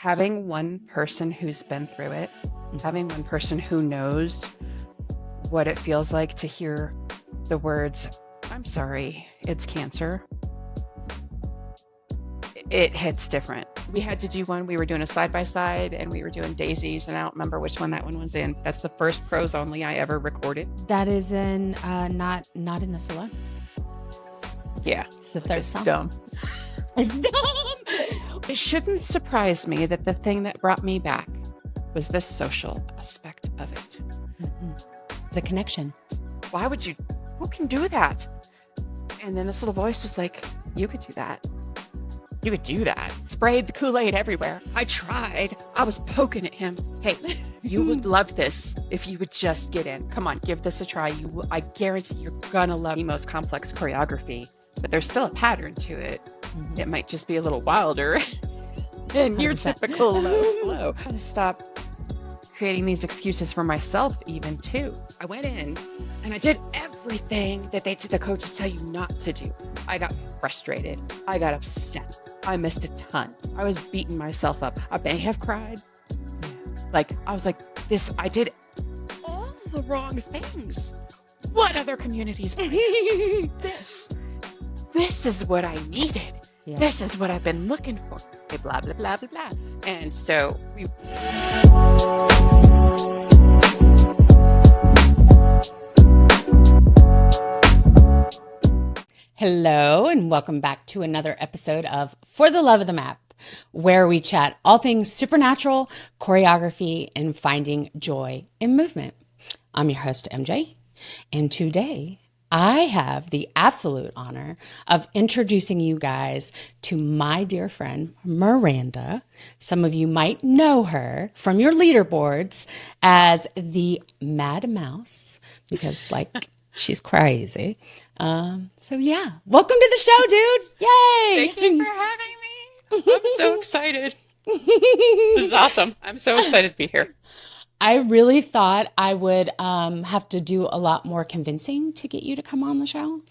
having one person who's been through it, having one person who knows what it feels like to hear the words, "I'm sorry, it's cancer," it hits different. We had to do one, we were doing a side-by-side and we were doing daisies, and I don't remember which one that one was in. That's the first prose only I ever recorded. That is in not in the salon. Yeah. It's the third song. Dumb. It's dumb. It shouldn't surprise me that the thing that brought me back was the social aspect of it. Mm-hmm. The connection. Who can do that? And then this little voice was like, you could do that. You could do that. Sprayed the Kool-Aid everywhere. I tried. I was poking at him. Hey, you would love this if you would just get in. Come on, give this a try. I guarantee you're gonna love the most complex choreography, but there's still a pattern to it. Mm-hmm. It might just be a little wilder than your typical low flow. I gotta stop creating these excuses for myself even too. I went in and I did everything that the coaches tell you not to do. I got frustrated. I got upset. I missed a ton. I was beating myself up. I may have cried. I was like, I did all the wrong things. What other communities are this? This is what I needed. Yeah. This is what I've been looking for. Blah, blah, blah, blah, blah. And so Hello, and welcome back to another episode of For the Love of the Map, where we chat all things supernatural, choreography, and finding joy in movement. I'm your host, MJ, and today I have the absolute honor of introducing you guys to my dear friend, Miranda. Some of you might know her from your leaderboards as the MadMouse, because she's crazy. So yeah, welcome to the show, dude. Yay! Thank you for having me. I'm so excited. This is awesome. I'm so excited to be here. I really thought I would have to do a lot more convincing to get you to come on the show.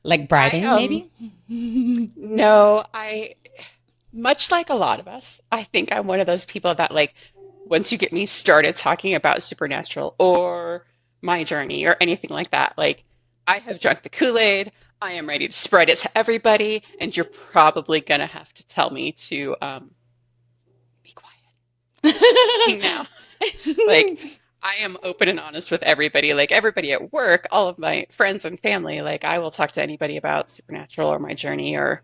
Like bribing, maybe? No, much like a lot of us, I think I'm one of those people that once you get me started talking about supernatural or my journey or anything like that, I have drunk the Kool-Aid. I am ready to spread it to everybody, and you're probably going to have to tell me to be quiet. Stop talking now. I am open and honest with everybody. Everybody at work, all of my friends and family, I will talk to anybody about supernatural or my journey or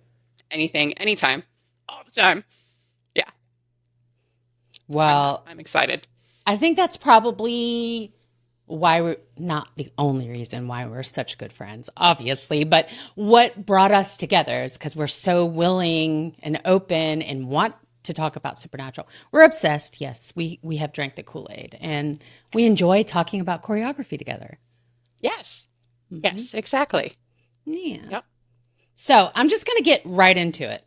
anything, anytime, all the time. Yeah. Well, I'm excited. I think that's probably why we're not the only reason why we're such good friends, obviously, but what brought us together is because we're so willing and open and want to talk about supernatural. We're obsessed. Yes, we have drank the Kool-Aid, and we enjoy talking about choreography together. Yes. Mm-hmm. Yes, exactly. Yeah. Yep. So I'm just going to get right into it.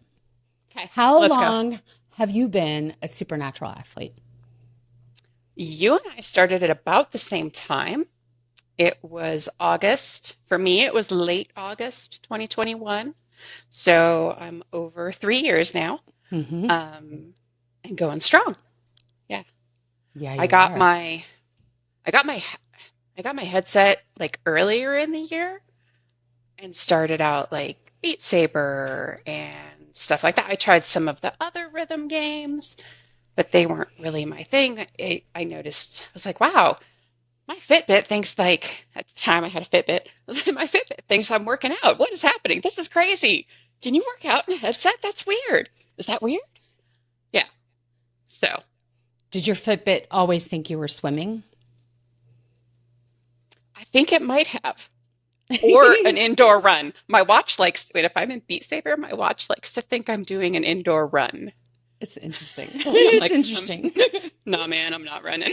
Okay. How long have you been a supernatural athlete? You and I started at about the same time. It was August. For me, it was late August 2021. So I'm over 3 years now. Mm-hmm. And going strong. Yeah. Yeah. I got my headset earlier in the year and started out Beat Saber and stuff like that. I tried some of the other rhythm games, but they weren't really my thing. I noticed, I was like, wow, my Fitbit thinks at the time I had a Fitbit, my Fitbit thinks I'm working out. What is happening? This is crazy. Can you work out in a headset? That's weird. Is that weird? Yeah. So. Did your Fitbit always think you were swimming? I think it might have. Or an indoor run. My watch if I'm in Beat Saber, my watch likes to think I'm doing an indoor run. It's interesting. It's interesting. No, man, I'm not running.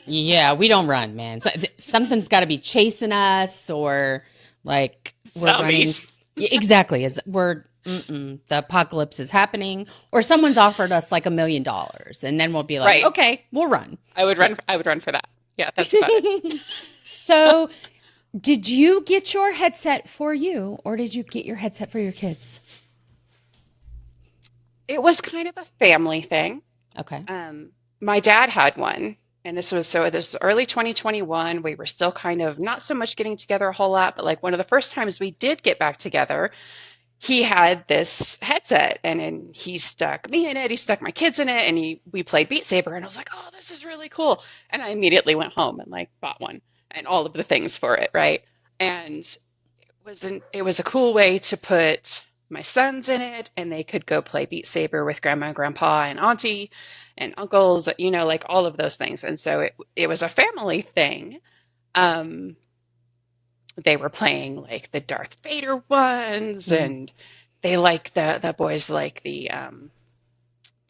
Yeah, we don't run, man. So, something's got to be chasing us, or we're zombies. Running. Exactly. The apocalypse is happening, or someone's offered us $1 million, and then we'll be like, right. Okay, we'll run. I would run for that. Yeah, that's about it. So, did you get your headset for you, or did you get your headset for your kids? it was kind of a family thing. Okay. My dad had one, and this was early 2021. We were still kind of not so much getting together a whole lot, but like one of the first times we did get back together, he had this headset and then he stuck me in it, he stuck my kids in it, and we played Beat Saber, and I was like, oh, this is really cool. And I immediately went home and like bought one and all of the things for it, right? And it was a cool way to put my sons in it, and they could go play Beat Saber with grandma and grandpa and auntie and uncles, like all of those things. And so it was a family thing. Um, they were playing like the Darth Vader ones, Mhm. and they like the boys like the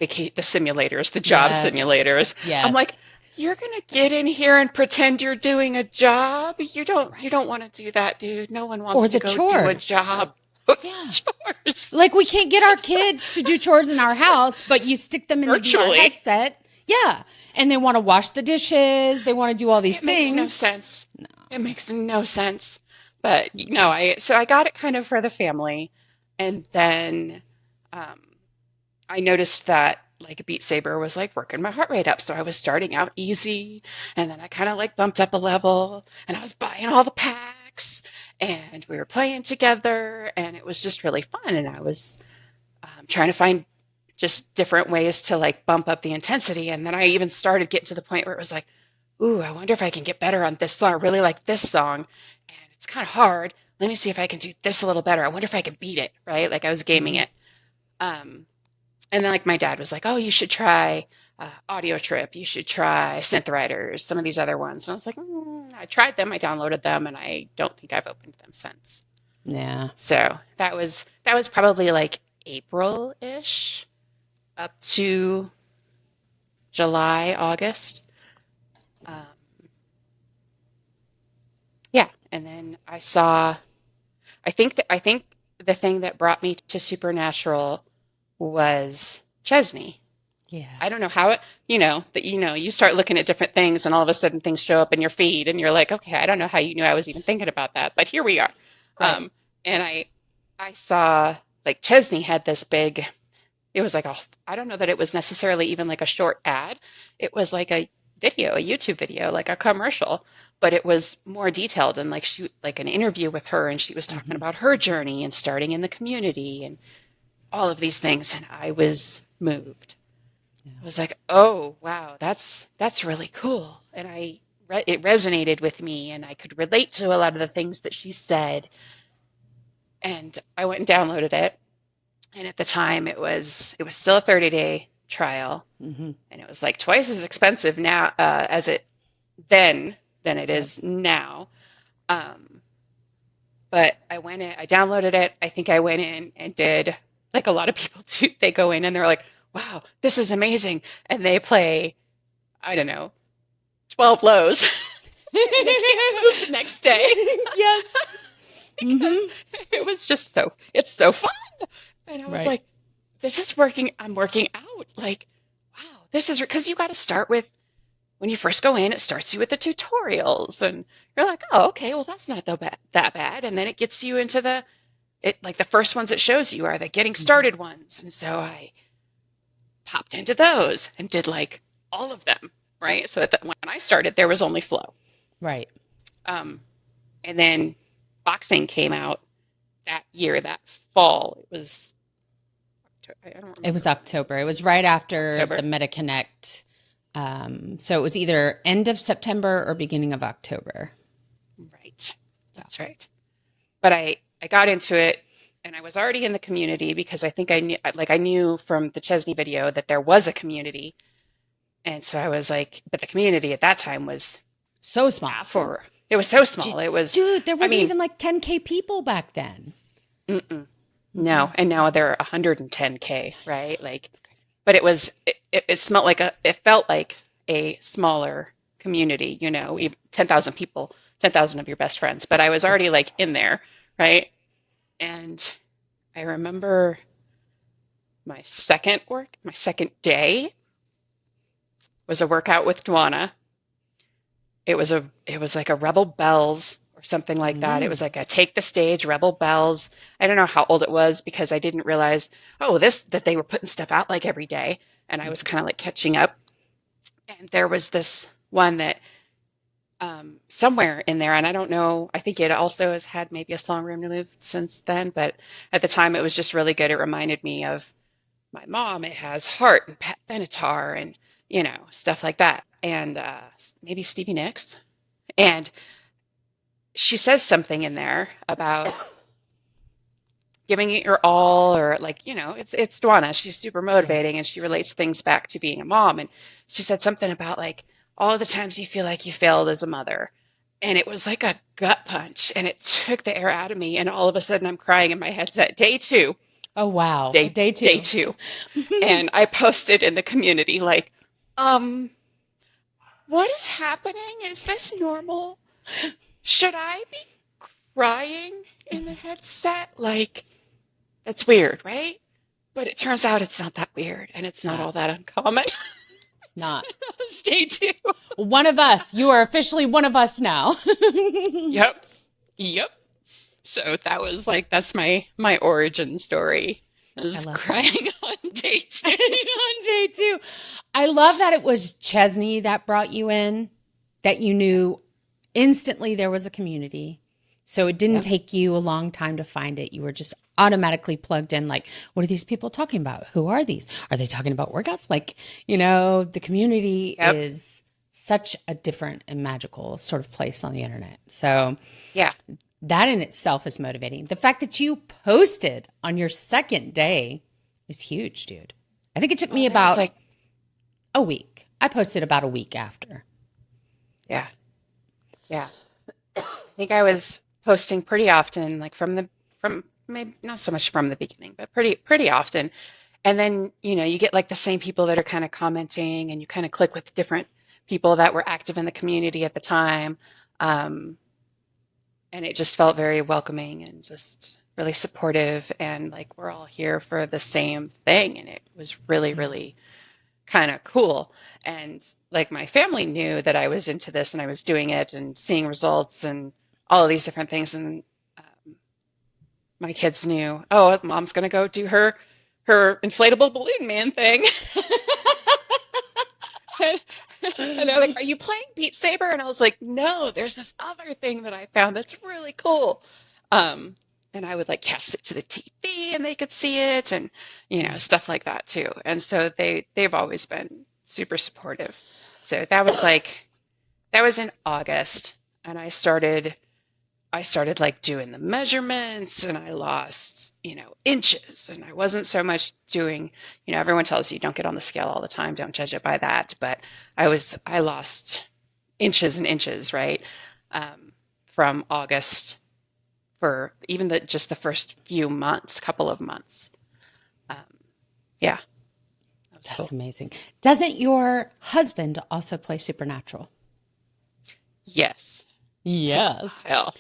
simulators, the job Yes. simulators. I'm like, Yes. you're gonna get in here and pretend you're doing a job. You Right. don't want to do that, dude. No one Or wants to the go do a chores. job. Yeah. Chores Like we can't get our kids to do chores in our house, but you stick them in the VR virtually. headset. Yeah. And they want to wash the dishes, they want to do all these It makes no things. sense. No. It makes no sense. But no, Mm-mm. I got it kind of for the family, and then um, I noticed that like Beat Saber was like working my heart rate up. So I was starting out easy, and then I kind of like bumped up a level, and I was buying all the packs, and we were playing together, and it was just really fun. And I was trying to find just different ways to like bump up the intensity. And then I even started getting to the point where it was like, ooh, I wonder if I can get better on this song. I really like this song, and it's kind of hard. Let me see if I can do this a little better. I wonder if I can beat it, right? Like I was gaming Mm-hmm. it. And then like my dad was like, "Oh, you should try Audio Trip. You should try Synth Riders. Some of these other ones." And I was like, "I tried them. I downloaded them, and I don't think I've opened them since." Yeah. So that was probably like April-ish up to July, August. Um, yeah, and then I think the thing that brought me to Supernatural was Chesney. Yeah. I don't know how it, that you start looking at different things and all of a sudden things show up in your feed and you're like, okay, I don't know how you knew I was even thinking about that, but here we are. Right. And I saw like Chesney had this big, it was like I don't know that it was necessarily even like a short ad. It was like a video, a YouTube video, like a commercial, but it was more detailed and like an interview with her, and she was talking Mm-hmm. about her journey and starting in the community and all of these things, and I was moved. Yeah. I was like, "Oh, wow, that's really cool." And it resonated with me, and I could relate to a lot of the things that she said. And I went and downloaded it. And at the time, it was still a 30-day trial, Mm-hmm. and it was like twice as expensive now as it then than it Yep. is now. Um, but I went in, I downloaded it. I think I went in and did like a lot of people do. They go in and they're like, "Wow, this is amazing," and they play, I don't know, 12 lows and they can't move the next day Yes. because Mm-hmm. it's so fun. And I was Right. like, this is working. I'm working out. Like, wow, this is because you got to start with when you first go in, it starts you with the tutorials and you're like, oh, okay, well, that's not that bad. And then it gets you into like the first ones it shows you are the getting Mm-hmm. started ones. And so I popped into those and did like all of them. Right. So when I started, there was only flow. Right. Um, and then boxing came out that year, that fall. I don't It was remember when it October. It was right after the October. MetaConnect. So it was either end of September or beginning of October. Right. Yeah. That's right. But I got into it and I was already in the community because I knew from the Chesney video that there was a community. And so I was like, but the community at that time was So small. half or it was so J- small. It was, Dude, there I wasn't mean, even like 10K people back then. mm-mm, Mm-hmm. no. And now they're 110K, right? Like, It's crazy. but it smelled like it felt like a smaller community, 10,000 people, 10,000 of your best friends. But I was already like in there, right? And I remember my second day was a workout with Dwana. It was like a Rebel Bells or something like that. It was Mm. like a Take the Stage, Rebel Bells. I don't know how old it was because I didn't realize, oh, this, that they were putting stuff out like every day. And I was kind of like catching up. And there was this one that somewhere in there, and I don't know, I think it also has had maybe a song removed since then, but at the time it was just really good. It reminded me of my mom. It has Heart and Pat Benatar and, stuff like that. And maybe Stevie Nicks. And she says something in there about giving it your all, or like, it's Dwana. She's super motivating Yes. and she relates things back to being a mom. And she said something about like all the times you feel like you failed as a mother. And it was like a gut punch and it took the air out of me. And all of a sudden I'm crying in my headset. Day two, Oh, wow. day, Day day two. two. And I posted in the community like, um, what is happening? Is this normal? Should I be crying in the headset? Like, it's weird, right? But it turns out it's not that weird and it's It's not not. all that uncommon. It's not. Stay tuned. One of us. You are officially one of us now. Yep. Yep. So that was like that's my origin story. I I was love that. crying on day two. On day two. I love that it was Chesney that brought you in, that you knew instantly there was a community. So it didn't Yep. take you a long time to find it. You were just automatically plugged in. Like, what are these people talking about? Who are these? Are they talking about workouts? Like, the community Yep. is such a different and magical sort of place on the internet. So Yeah. that in itself is motivating. The fact that you posted on your second day is huge, dude. I think it took me Well, there was about like a week. I posted about a week after. yeah. Yeah. I think I was posting pretty often, like from maybe not so much from the beginning, but pretty often. And then, you get like the same people that are kind of commenting and you kind of click with different people that were active in the community at the time. Um, and it just felt very welcoming and just really supportive and like we're all here for the same thing. And it was really, Yeah. really kind of cool. And like my family knew that I was into this and I was doing it and seeing results and all of these different things. And um, my kids knew, oh, mom's going to go do her inflatable balloon man thing. And they're like, are you playing Beat Saber? And I was like, no, there's this other thing that I found that's really cool. Um, and I would like cast it to the TV and they could see it and, stuff like that too. And so they've always been super supportive. So that was in August and I started like doing the measurements and I lost, inches. And I wasn't so much doing, everyone tells you don't get on the scale all the time, don't judge it by that. But I lost inches and inches, right? From August for even just the first few months, couple of months. Um, yeah, that was That's cool. amazing. Doesn't your husband also play Supernatural? Yes. Took a Yes. while.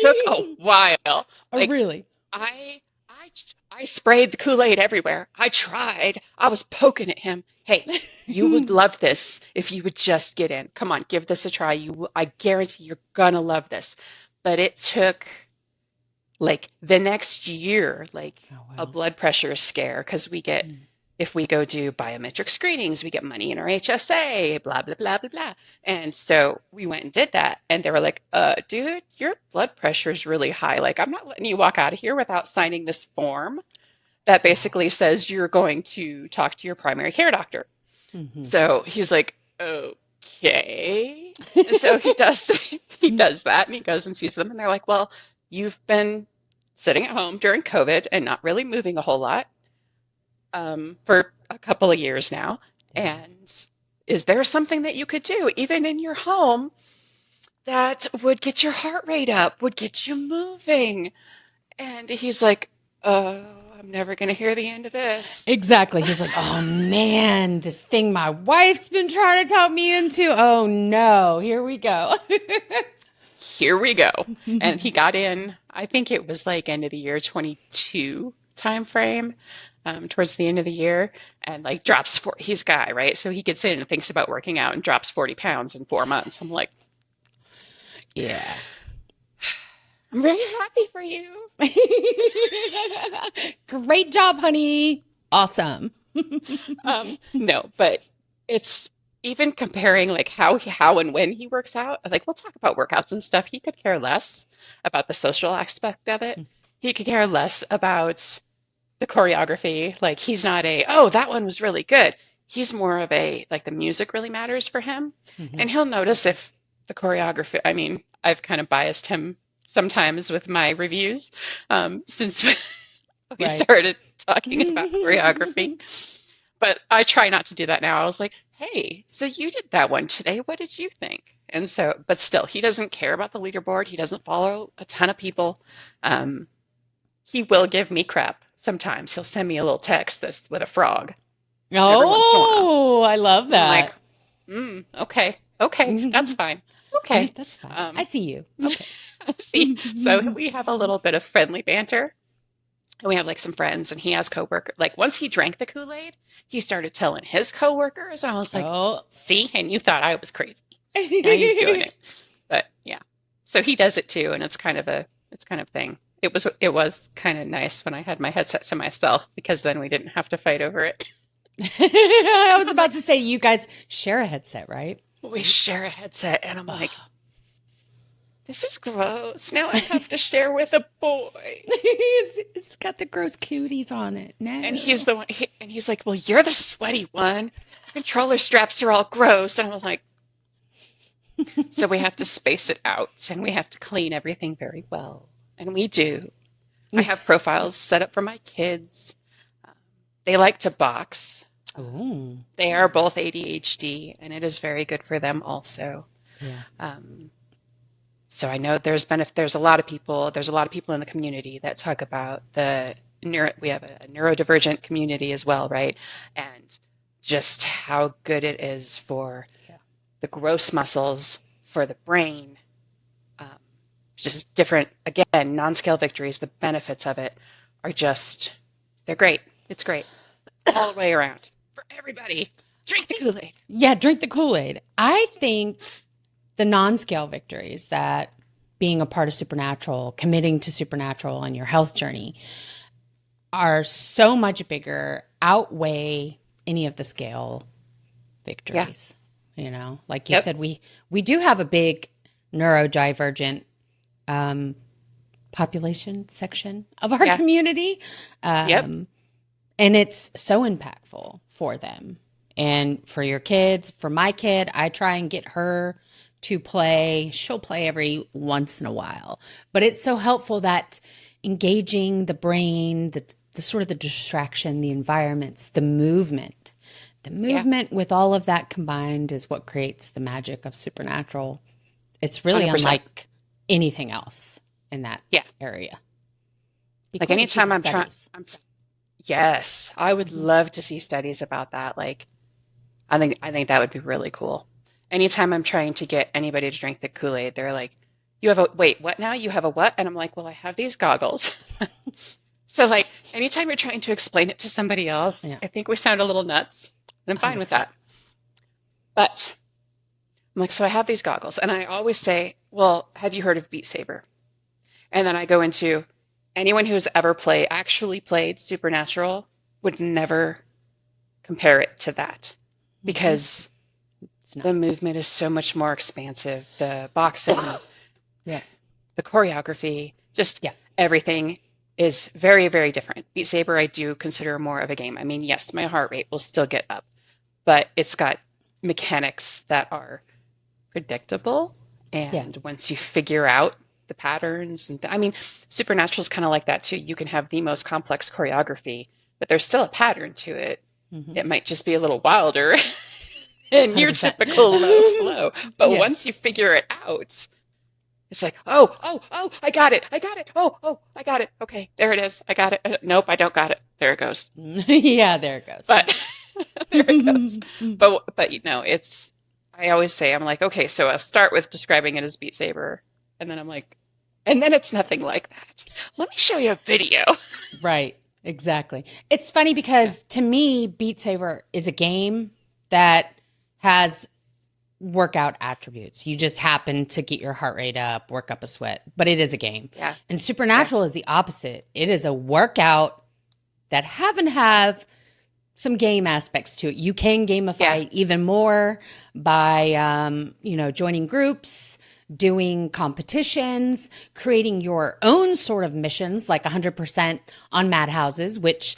Took a while. Oh, Like really? I I I sprayed the Kool-Aid everywhere. I tried. I was poking at him. Hey, you would love this if you would just get in. Come on, give this a try. I guarantee you're gonna love this. But it took like the next year, like Oh, a wow. blood pressure scare because if we go do biometric screenings, we get money in our HSA, blah, blah, blah, blah, blah. And so we went and did that. And they were like, dude, your blood pressure is really high. Like, I'm not letting you walk out of here without signing this form that Wow. basically says you're going to talk to your primary care doctor. Hmm. So he's like, okay. And so he does he does that and he goes and sees them and they're like, well, you've been sitting at home during COVID and not really moving a whole lot for a couple of years now. Yeah. And is there something that you could do, even in your home, that would get your heart rate up, would get you moving? And he's like, oh, I'm never going to hear the end of this. Exactly. He's like, oh man, this thing my wife's been trying to talk me into. Oh no, here we go. Here we go. And he got in, I think it was like end of the year 22 time frame, towards the end of the year, and like he's a guy, right? So he gets in and thinks about working out and drops 40 pounds in 4 months. I'm like, Yeah. I'm very happy for you. Great job, honey. Awesome. No, but it's even comparing like how and when he works out. Like we'll talk about workouts and stuff. He could care less about the social aspect of it. He could care less about the choreography. Like he's not oh, that one was really good. He's more of like the music really matters for him. Mhm. And he'll notice if the choreography, I mean, I've kind of biased him sometimes with my reviews since we Right. started talking about choreography. But I try not to do that now. I was like, hey, so you did that one today. What did you think? And so, but still, he doesn't care about the leaderboard. He doesn't follow a ton of people. Um, he will give me crap sometimes. He'll send me a little text this with a frog every once in a while. Oh, I love And I'm like, that. okay, okay, that's fine. Okay. That's fine. I Um, see you. Okay. see, so we have a little bit of friendly banter. And we have like some friends, and he has coworkers. Like once he drank the Kool-Aid, he started telling his coworkers. I was like, Oh. see, and you thought I was crazy. Now he's doing it. But yeah. So he does it too, and it's kind of thing. It was kind of nice when I had my headset to myself because then we didn't have to fight over it. I was about to say, you guys share a headset, right? We share a headset, and I'm like, this is gross. Now I have to share with a boy. It's got the gross cuties on it. No. And he's the one, and he's like, well, you're the sweaty one. Controller straps are all gross. And I was like, so we have to space it out and we have to clean everything very well. And we do. I have profiles set up for my kids. They like to box. Oh. They are both ADHD, and it is very good for them also. Yeah. So I know there's a lot of people in the community that talk about we have a neurodivergent community as well, right? And just how good it is for the gross muscles, for the brain, just different, again, non-scale victories. The benefits of it are they're great. It's great all the way around for everybody. Drink the Kool-Aid. Yeah, drink the Kool-Aid. I think the non-scale victories, that being a part of Supernatural, committing to Supernatural on your health journey, are so much bigger, outweigh any of the scale victories. You know, like you said, we do have a big neurodivergent population section of our community. And it's so impactful for them. And for your kids, for my kid, I try and get her to play. She'll play every once in a while. But it's so helpful that engaging the brain, the sort of the distraction, the environments, the movement. The movement with all of that combined is what creates the magic of Supernatural. It's really 100%. unlike anything else in that area. Like anytime I'm trying, yes, I would love to see studies about that. Like, I think that would be really cool. Anytime I'm trying to get anybody to drink the Kool-Aid, they're like, wait, what now? You have a what? And I'm like, well, I have these goggles. So like anytime you're trying to explain it to somebody else, I think we sound a little nuts, and I'm fine 100%. with that. But I'm like, so I have these goggles, and I always say, well, have you heard of Beat Saber? And then I go into anyone who's ever actually played Supernatural would never compare it to that because the movement is so much more expansive. The boxing, the choreography, just everything is very, very different. Beat Saber, I do consider more of a game. I mean, yes, my heart rate will still get up, but it's got mechanics that are predictable. And once you figure out the patterns, and I mean, Supernatural is kind of like that too. You can have the most complex choreography, but there's still a pattern to it. It might just be a little wilder than your typical low flow. But once you figure it out, it's like, oh, I got it. Oh, I got it. Okay, there it is. I got it. Nope, I don't got it. There it goes. Yeah, there it goes. But there it goes. But I always say, I'm like, okay, so I'll start with describing it as Beat Saber, and then I'm like, and then it's nothing like that. Let me show you a video. Right, exactly. It's funny because to me, Beat Saber is a game that has workout attributes. You just happen to get your heart rate up, work up a sweat, but it is a game. Yeah. And supernatural is the opposite. It is a workout that happen to have some game aspects to it. You can gamify even more by, joining groups, doing competitions, creating your own sort of missions, like 100% on Madhouses, which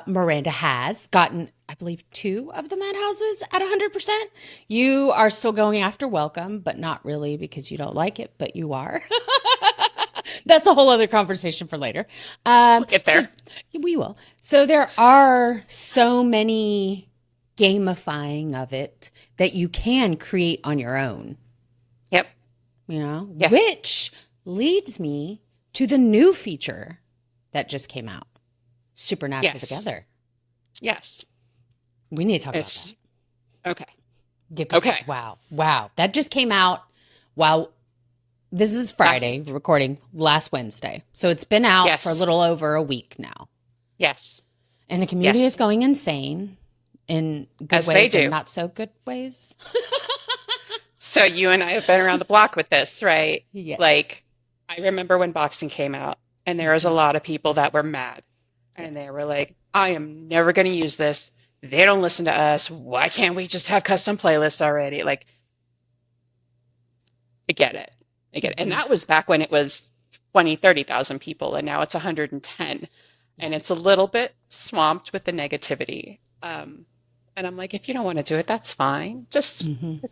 Miranda has gotten, I believe, 2 of the Madhouses at 100%. You are still going after Welcome, but not really because you don't like it, but you are. That's a whole other conversation for later. We'll get there. So, we will. So there are so many gamifying of it that you can create on your own. Yep. Which leads me to the new feature that just came out, Supernatural Together. Yes. We need to talk about that. Okay. Because, okay. Wow. That just came out. Wow. This is Friday, recording last Wednesday. So it's been out for a little over a week now. Yes. And the community is going insane in good ways and not so good ways. So you and I have been around the block with this, right? Yes. Like, I remember when boxing came out, and there was a lot of people that were mad. And they were like, I am never going to use this. They don't listen to us. Why can't we just have custom playlists already? Like, I get it. And that was back when it was 20, 30,000 people, and now it's 110. And it's a little bit swamped with the negativity. And I'm like, if you don't want to do it, that's fine. Just,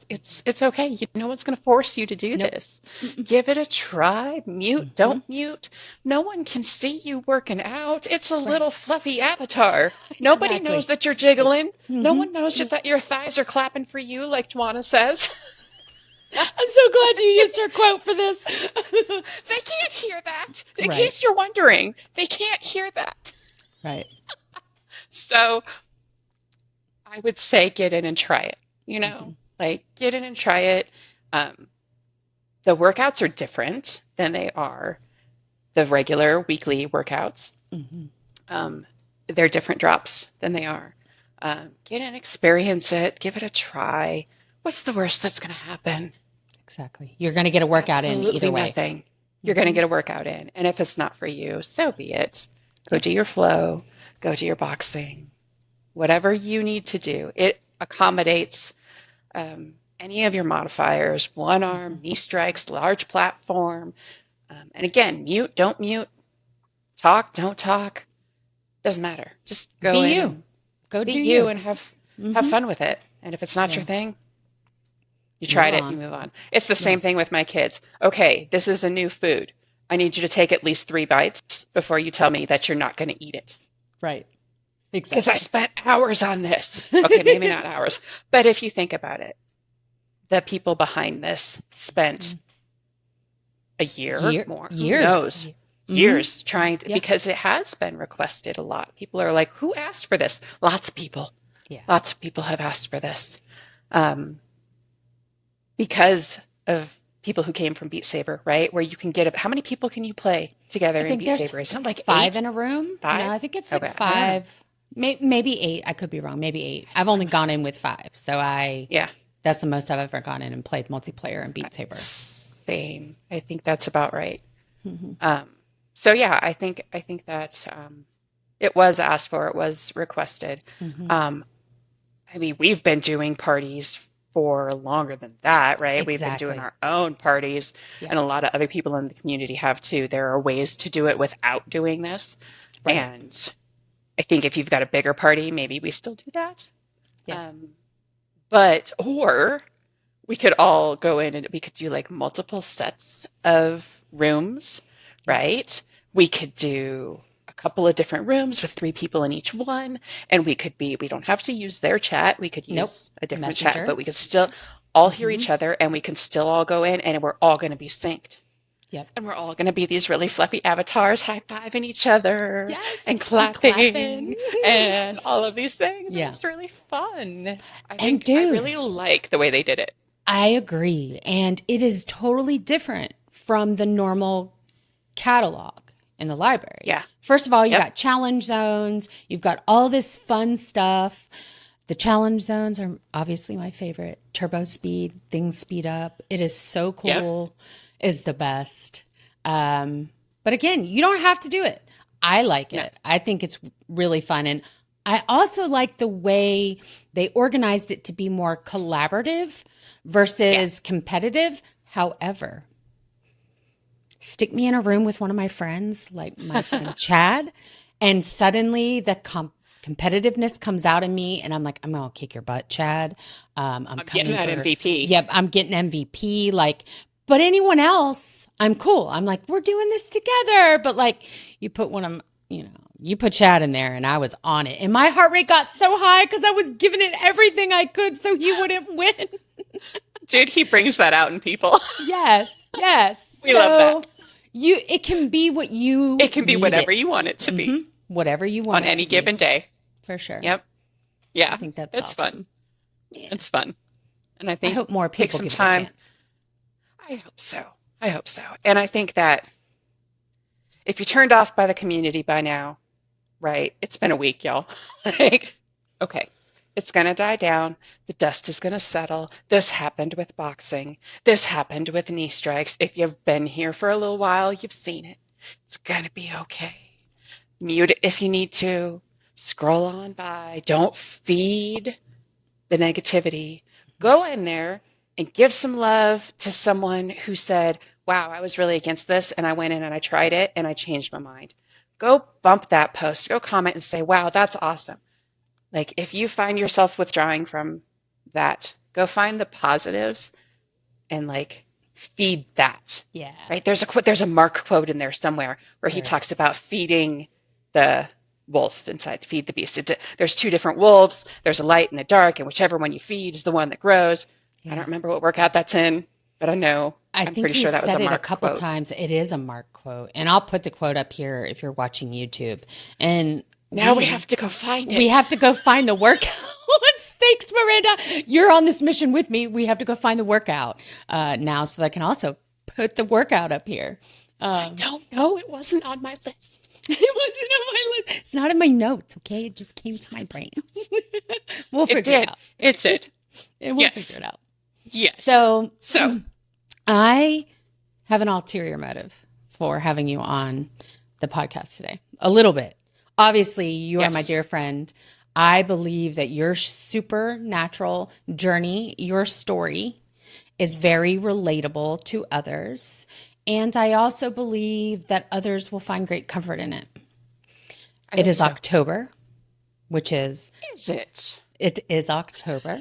it's okay. No one's going to force you to do this. Give it a try. Mute, don't mute. No one can see you working out. It's a little fluffy avatar. Nobody knows that you're jiggling. No one knows that your thighs are clapping for you, like Juana says. I'm so glad you used her quote for this. They can't hear that. In case you're wondering, they can't hear that. Right. So I would say get in and try it, like get in and try it. The workouts are different than they are the regular weekly workouts. They're different drops than they are. Get in, experience it, give it a try. What's the worst that's going to happen? Exactly. You're going to get a workout in either way. Nothing. You're going to get a workout in. And if it's not for you, so be it. Go do your flow. Go do your boxing. Whatever you need to do. It accommodates any of your modifiers. One arm, knee strikes, large platform. And again, mute, don't mute. Talk, don't talk. Doesn't matter. Just go be in. You. Go be do you and have fun with it. And if it's not your thing, you tried it, you move on. It's the same thing with my kids. Okay, this is a new food. I need you to take at least 3 bites before you tell me that you're not going to eat it. Right. Exactly. Because I spent hours on this. Okay, maybe not hours. But if you think about it, the people behind this spent a year more. Years. Who knows? Years trying to, because it has been requested a lot. People are like, who asked for this? Lots of people. Yeah. Lots of people have asked for this. Because of people who came from Beat Saber, right? Where you can get how many people can you play together in Beat Saber? Isn't it like 5 8? in a room? 5? No, I think it's like 5. Maybe 8. I could be wrong. Maybe 8. I've only gone in with 5. So that's the most I've ever gone in and played multiplayer in Beat Saber. Same. I think that's about right. So yeah, I think that it was asked for, it was requested. I mean, we've been doing parties for longer than that, right? Exactly. We've been doing our own parties, and a lot of other people in the community have too. There are ways to do it without doing this. Right. And I think if you've got a bigger party, maybe we still do that. Yeah. Or we could all go in and we could do like multiple sets of rooms, right? We could do a couple of different rooms with 3 people in each one, and we don't have to use their chat. We could use a different Messenger chat, but we could still all hear each other, and we can still all go in, and we're all going to be synced. Yep. And we're all going to be these really fluffy avatars, high-fiving each other and clapping and all of these things. Yeah. It's really fun. I really like the way they did it. I agree. And it is totally different from the normal catalog in the library. Yeah. First of all, you got challenge zones. You've got all this fun stuff. The challenge zones are obviously my favorite. Turbo speed, things speed up. It is so Yep. cool, is the best. But again, you don't have to do it. I like No. it. I think it's really fun. And I also like the way they organized it to be more collaborative Yeah. versus competitive. However, stick me in a room with one of my friends, like my friend Chad, and suddenly the competitiveness comes out of me, and I'm like, I'm gonna kick your butt, Chad. I'm I'm getting coming that for, MVP. yep, I'm getting MVP. Like, but anyone else, I'm cool. I'm like, we're doing this together. But like, you put one of, you put Chad in there, and I was on it, and my heart rate got so high because I was giving it everything I could so he wouldn't win. Dude, he brings that out in people. Yes, yes. We love So that. it can be what you It can be need whatever it. you want it to be Whatever you want on it to any be, given day. for sure. Yep. I Yeah. think that's It's fun. awesome. Yeah. It's fun. And I I think hope more take people some give it a time. chance. I hope so. I hope so. And I think that if you turned off by the community by now, right, it's been a week, y'all. Like, okay, it's going to die down. The dust is going to settle. This happened with boxing. This happened with knee strikes. If you've been here for a little while, you've seen it. It's going to be okay. Mute it if you need to. Scroll on by. Don't feed the negativity. Go in there and give some love to someone who said, wow, I was really against this and I went in and I tried it and I changed my mind. Go bump that post. Go comment and say, wow, that's awesome. Like if you find yourself withdrawing from that, go find the positives and like feed that. Yeah, Right? There's a Mark quote in there somewhere where he there talks is. about feeding the wolf inside, feed the beast. There's two different wolves. There's a light and a dark, and whichever one you feed is the one that grows. I Yeah. don't remember what workout that's in, but I know I I'm think pretty he sure that was a said it a Mark couple quote. times. It is a Mark quote. And I'll put the quote up here if you're watching YouTube. And Now we have to go find we it. have to go find the workout. Thanks, Miranda. You're on this mission with me. We have to go find the workout now so that I can also put the workout up here. I don't know. It wasn't on my list. It wasn't on my list. It's not in my notes, okay? It just came to my brain. We'll It figure it did. out. It did. And we'll Yes. figure it out. Yes. So So, I have an ulterior motive for having you on the podcast today. A little bit. Obviously, you are my yes. dear friend. I believe that your supernatural journey, your story, is very relatable to others. And I also believe that others will find great comfort in it. I It hope is so. October, which is, Is it? it is October,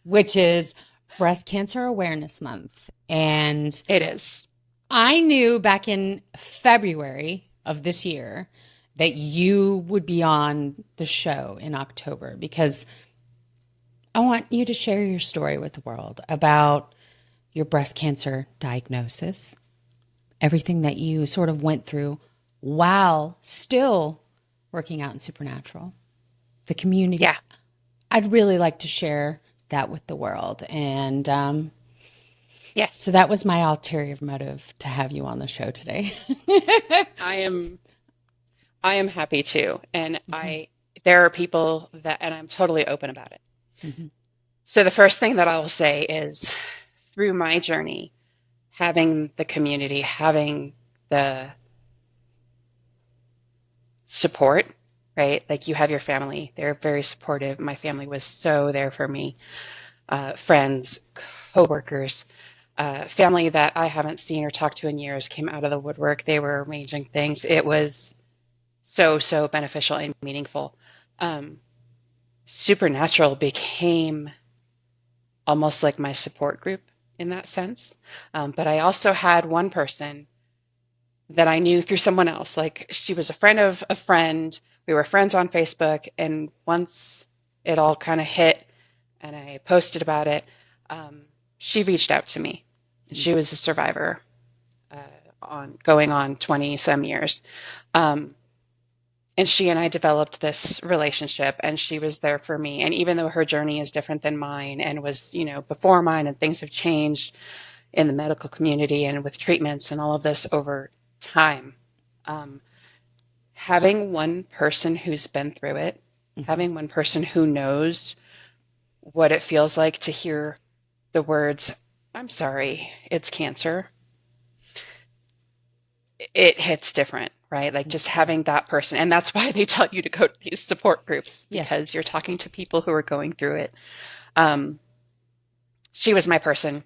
which is Breast Cancer Awareness Month. And It is. I knew back in February of this year that you would be on the show in October because I want you to share your story with the world about your breast cancer diagnosis, everything that you sort of went through while still working out in Supernatural, the community. Yeah. I'd really like to share that with the world. And Yes. so that was my ulterior motive to have you on the show today. I am happy to. And there are people that, and I'm totally open about it. Mhm. So the first thing that I will say is through my journey, having the community, having the support, right? Like you have your family, they're very supportive. My family was so there for me. Friends, coworkers, family that I haven't seen or talked to in years came out of the woodwork. They were arranging things. It was so beneficial and meaningful. Supernatural became almost like my support group in that sense. But I also had one person that I knew through someone else. Like she was a friend of a friend. We were friends on Facebook. And once it all kind of hit and I posted about it, she reached out to me. She was a survivor going on 20 some years. And she and I developed this relationship and she was there for me. And even though her journey is different than mine and was, before mine and things have changed in the medical community and with treatments and all of this over time, having one person who's been through it, having one person who knows what it feels like to hear the words, "I'm sorry, it's cancer," it hits different, right? Like just having that person. And that's why they tell you to go to these support groups, Yes. because you're talking to people who are going through it. Um, she was my person.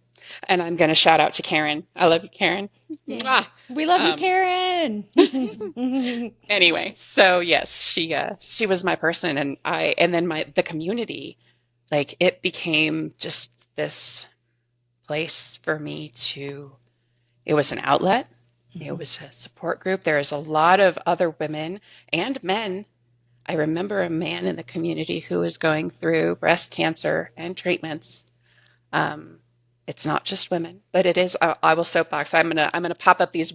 And I'm going to shout out to Karen. I love you, Karen. Yeah. We love you, Karen. Anyway, so yes, she was my person, and then the community, like it became just this place for me to, it was an outlet. It was a support group. There's a lot of other women and men. I remember a man in the community who was going through breast cancer and treatments. Um, it's not just women, but it is. I will soapbox. I'm gonna pop up these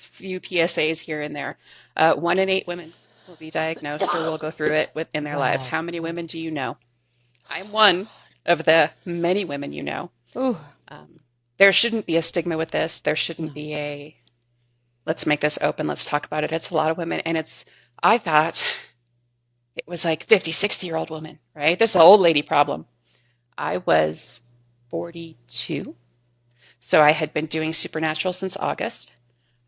few PSAs here and there. 1 in 8 women will be diagnosed or will go through it within their lives. Wow. How many women do you know? I'm one of the many women you know. Ooh. There shouldn't be a stigma with this. There shouldn't No. be let's make this open. Let's talk about it. It's a lot of women, and I thought it was like 50, 60-year-old women, right? This is an old lady problem. I was 42. So I had been doing Supernatural since August.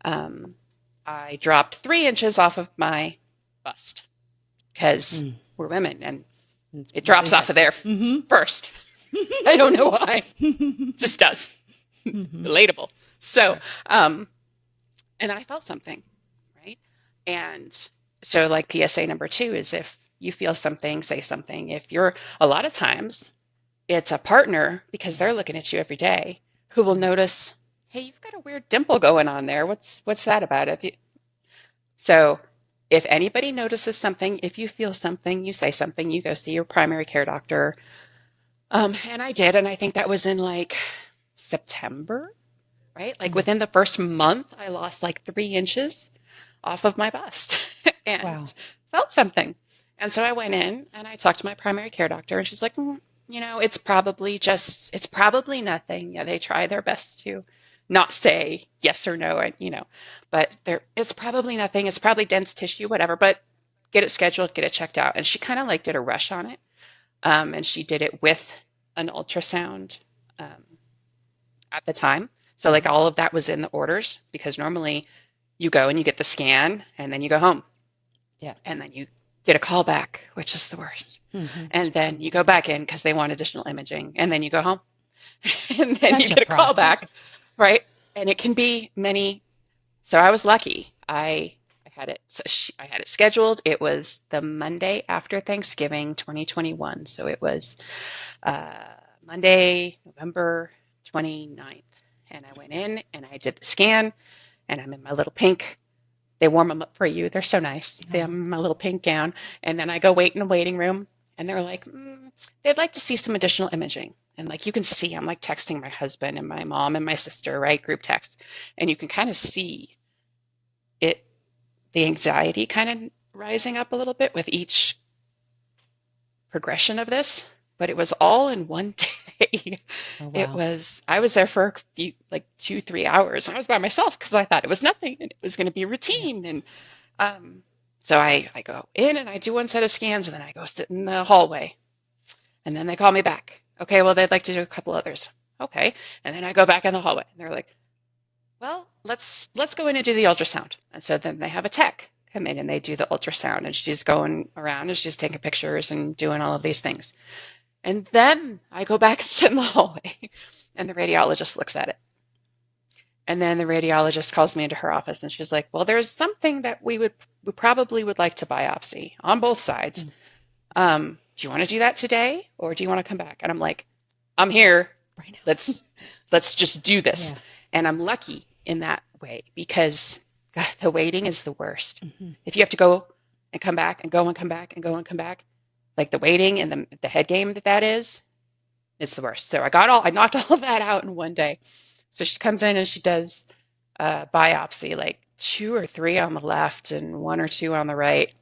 I dropped 3 inches off of my bust because we're women and it drops off of there first. I don't know why. Just does. Relatable. So, and then I felt something, right? And so like PSA number 2 is if you feel something, say something. If you're, a lot of times it's a partner because they're looking at you every day who will notice, hey, you've got a weird dimple going on there. What's that about? So if anybody notices something, if you feel something, you say something, you go see your primary care doctor. And I did, and I think that was in like September, right? Like within the first month, I lost like 3 inches off of my bust and felt something. And so I went in and I talked to my primary care doctor, and she's like, it's probably nothing. Yeah, they try their best to not say yes or no, but it's probably nothing. It's probably dense tissue, whatever, but get it scheduled, get it checked out. And she kind of like did a rush on it. And she did it with an ultrasound at the time. So like all of that was in the orders because normally you go and you get the scan and then you go home. Yeah. And then you get a call back, which is the worst. And then you go back in because they want additional imaging, and then you go home. And then you get a call back, right? And it can be many. So I was lucky. I had it scheduled. It was the Monday after Thanksgiving 2021. So it was Monday, November 29th. And I went in and I did the scan, and I'm in my little pink. They warm them up for you. They're so nice. I'm in my little pink gown. And then I go wait in the waiting room. And they're like, they'd like to see some additional imaging. And like, you can see, I'm like texting my husband and my mom and my sister, right? Group text. And you can kind of see it, the anxiety kind of rising up a little bit with each progression of this. But it was all in one day. Oh, wow. I was there for a few, like 2-3 hours. I was by myself because I thought it was nothing and it was going to be routine. And so I go in and I do one set of scans, and then I go sit in the hallway. And then they call me back. Okay, well, they'd like to do a couple others. Okay. And then I go back in the hallway, and they're like, well, let's go in and do the ultrasound. And so then they have a tech come in and they do the ultrasound, and she's going around and she's taking pictures and doing all of these things. And then I go back and sit in the hallway, and the radiologist looks at it. And then the radiologist calls me into her office, and she's like, well, there's something that we probably would like to biopsy on both sides. Do you want to do that today, or do you want to come back? And I'm like, I'm here. Right now. Let's just do this. Yeah. And I'm lucky in that way because God, the waiting is the worst. If you have to go and come back and go and come back and go and come back, like the waiting and the head game that is, it's the worst. So I knocked all of that out in one day. So she comes in and she does a biopsy, like 2 or 3 on the left and 1 or 2 on the right.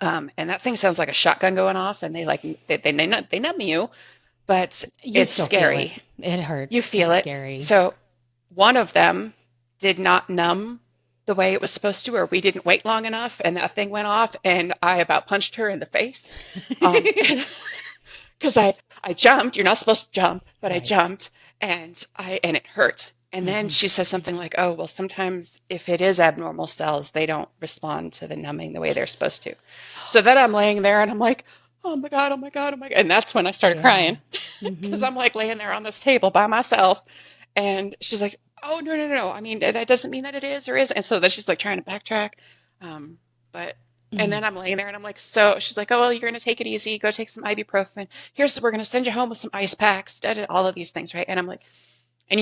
And that thing sounds like a shotgun going off, and they numb you, but it's scary. It hurts. You feel it. Scary. So one of them did not numb the way it was supposed to, or we didn't wait long enough, and that thing went off, and I about punched her in the face. Because I I jumped. You're not supposed to jump, but I Right. jumped and it hurt. And then she says something like, oh, well, sometimes if it is abnormal cells, they don't respond to the numbing the way they're supposed to. So then I'm laying there and I'm like, oh my God, oh my God, oh my God. And that's when I started Yeah. crying because I'm like laying there on this table by myself. And she's like, oh, no, no, no, no. I mean, that doesn't mean that it is or isn't. And so then she's like trying to backtrack. But and then I'm laying there and I'm like, so she's like, oh, well, you're going to take it easy. Go take some ibuprofen. We're going to send you home with some ice packs, all of these things, right? And I'm like, and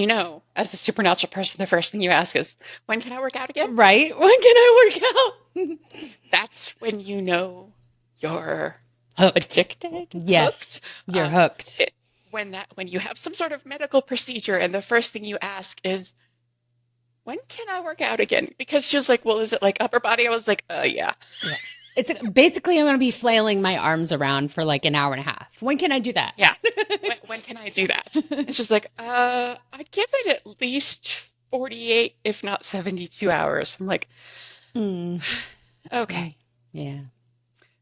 as a supernatural person, the first thing you ask is, when can I work out again? Right? When can I work out? That's when you know you're Hooked. addicted. Yes. Hooked. You're hooked. When you have some sort of medical procedure and the first thing you ask is, when can I work out again? Because she was like, well, is it like upper body? I was like, yeah. Yeah. It's basically I'm going to be flailing my arms around for like an hour and a half. When can I do that? Yeah. When can I do that? And she's like, I'd give it at least 48, if not 72 hours. I'm like, okay. Yeah.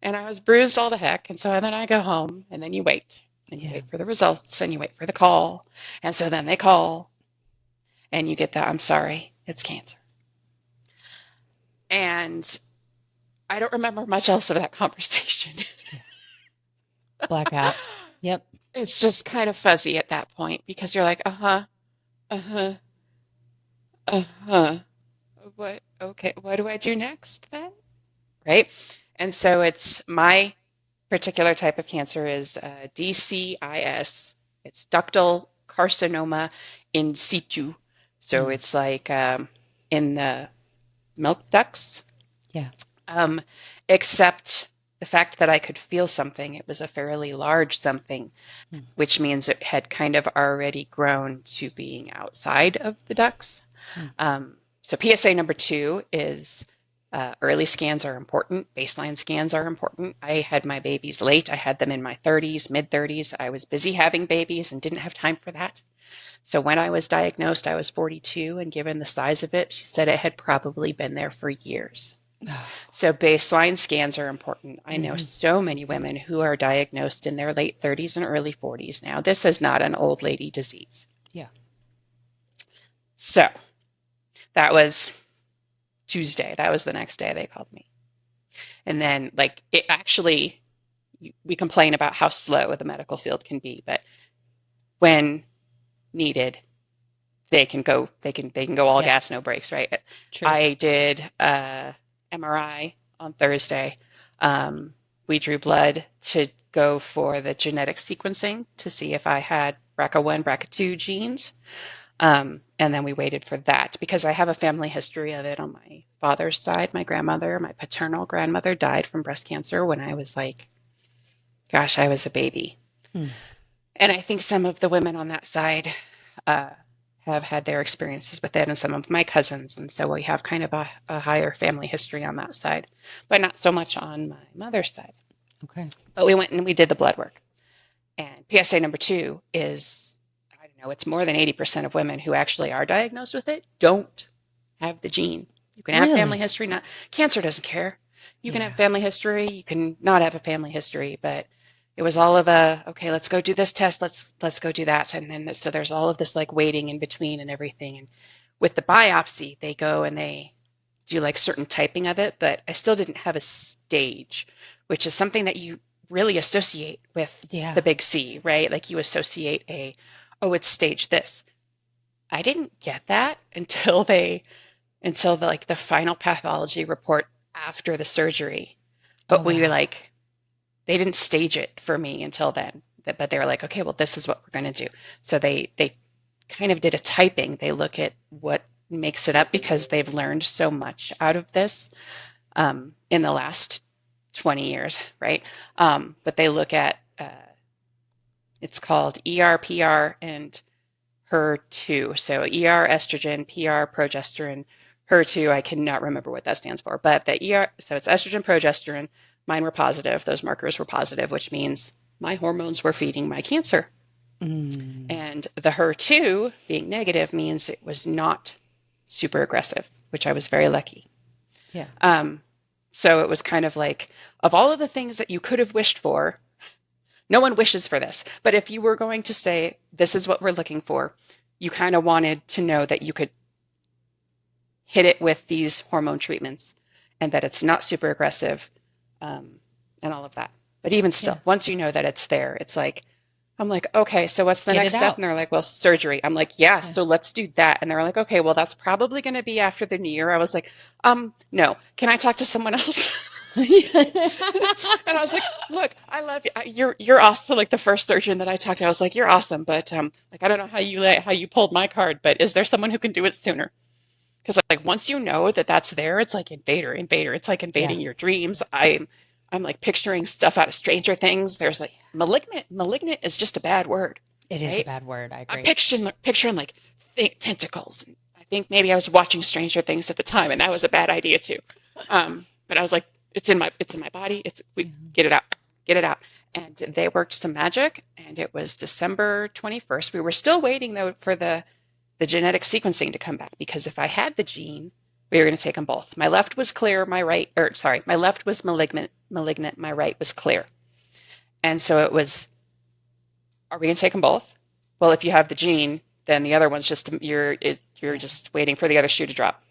And I was bruised all to heck. And so then I go home and then you wait. And you wait for the results and you wait for the call. And so then they call and you get that, I'm sorry, it's cancer. And I don't remember much else of that conversation. Blackout. Yep. It's just kind of fuzzy at that point because you're like, uh-huh, uh-huh, uh-huh. Okay, what do I do next then? Right? And so it's my particular type of cancer is DCIS. It's ductal carcinoma in situ. So it's like in the milk ducts. Yeah. Except the fact that I could feel something. It was a fairly large something, which means it had kind of already grown to being outside of the ducts. So PSA number 2 is early scans are important. Baseline scans are important. I had my babies late. I had them in my 30s, mid-30s. I was busy having babies and didn't have time for that. So when I was diagnosed, I was 42, and given the size of it, she said it had probably been there for years. So baseline scans are important. I know so many women who are diagnosed in their late 30s and early 40s now. This is not an old lady disease. Yeah. So that was Tuesday. That was the next day they called me. And then it actually, we complain about how slow the medical field can be, but when needed, they can go all gas, no brakes, right? True. I did MRI on Thursday. We drew blood to go for the genetic sequencing to see if I had BRCA1, BRCA2 genes. And then we waited for that because I have a family history of it on my father's side. My paternal grandmother died from breast cancer when I was I was a baby. And I think some of the women on that side have had their experiences with it, and some of my cousins. And so we have kind of a higher family history on that side, but not so much on my mother's side. Okay. But we went and we did the blood work. And PSA number 2 is, I don't know, it's more than 80% of women who actually are diagnosed with it don't have the gene. You can have family history. Cancer doesn't care. You can have family history. You can not have a family history, but it was all of okay, let's go do this test. Let's go do that. And then, so there's all of this waiting in between and everything. And with the biopsy, they go and they do certain typing of it, but I still didn't have a stage, which is something that you really associate with the big C, right? You associate it's stage this. I didn't get that until the final pathology report after the surgery. But we were they didn't stage it for me until then. But they were like, okay, well, this is what we're going to do. So they kind of did a typing. They look at what makes it up because they've learned so much out of this in the last 20 years, right? But they look at, it's called ER, PR, and HER2. So ER, estrogen, PR, progesterone, HER2, I cannot remember what that stands for, but the ER, so it's estrogen, progesterone. Mine were positive. Those markers were positive, which means my hormones were feeding my cancer. And the HER2 being negative means it was not super aggressive, which I was very lucky. Yeah. So it was kind of of all of the things that you could have wished for, No one wishes for this. But if you were going to say, this is what we're looking for, you kind of wanted to know that you could hit it with these hormone treatments and that it's not super aggressive, um, and all of that. But even Yeah. still, once you know that it's there, it's like, I'm like, okay, so what's the Get next it step? out. And they're like, well, surgery. I'm like, yeah, Yeah. so let's do that. And they're like, okay, well, that's probably going to be after the new year. I was like, no, can I talk to someone else? And I was like, look, I love you. You're awesome. Like the first surgeon that I talked to, I was like, you're awesome, but like I don't know how you pulled my card, but is there someone who can do it sooner? Because like once you know that that's there, it's like invader. It's like Yeah. invading your dreams. I'm like picturing stuff out of Stranger Things. There's like malignant. Malignant is just a bad word, It is a right? bad word. I I'm agree. picturing like tentacles. I think maybe I was watching Stranger Things at the time, and that was a bad idea too. But I was like, it's in my body. We get it out, get it out. And they worked some magic, and it was December 21st. We were still waiting though for the genetic sequencing to come back because if I had the gene, we were going to take them both. My left was clear, my left was malignant, my right was clear. And so it was, are we going to take them both? Well, if you have the gene, then the other one's just you're just waiting for the other shoe to drop.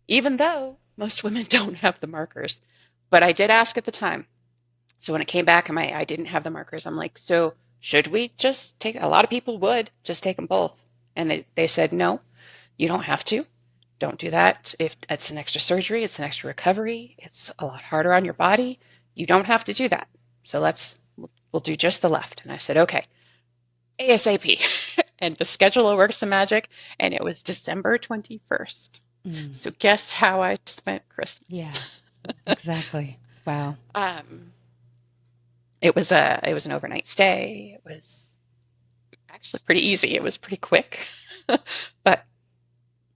Even though most women don't have the markers, but I did ask at the time. So when it came back and I didn't have the markers, I'm like, so should we just take? A lot of people would just take them both, and they said no, you don't have to. Don't do that. If it's an extra surgery, it's an extra recovery. It's a lot harder on your body. You don't have to do that. So we'll do just the left. And I said, okay, ASAP. And the scheduler worked some magic, and it was December 21st. So guess how I spent Christmas? Yeah. Exactly. Wow. It was an overnight stay. It was actually pretty easy. It was pretty quick, but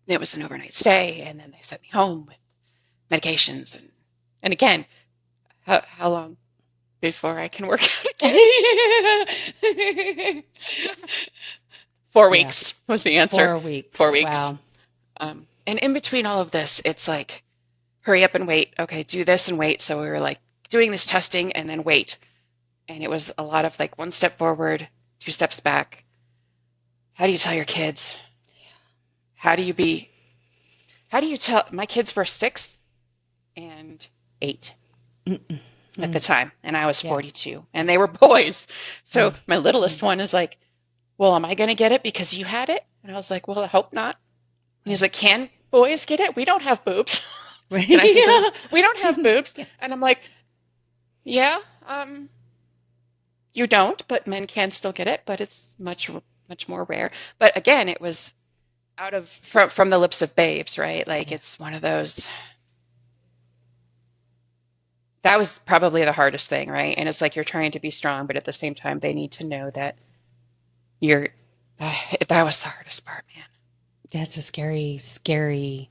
it was an overnight stay, and then they sent me home with medications and again, how long before I can work out again? 4 weeks was the answer. 4 weeks. 4 weeks. Wow. And in between all of this, it's like, hurry up and wait. Okay, do this and wait. So we were like doing this testing and then wait. And it was a lot of like one step forward, two steps back. How do you tell your kids? How do you tell? My kids were 6 and 8 at the time, and I was 42, and they were boys. So my littlest one is like, well, am I going to get it because you had it? And I was like, well, I hope not. And he's like, can boys get it? We don't have boobs. Right. Can I say boobs? We don't have boobs. And I'm like, yeah, you don't, but men can still get it, but it's much more rare. But again, it was from the lips of babes, right? Like it's one of those. That was probably the hardest thing, right? And it's like you're trying to be strong, but at the same time, they need to know that you're. That was the hardest part, man. That's a scary, scary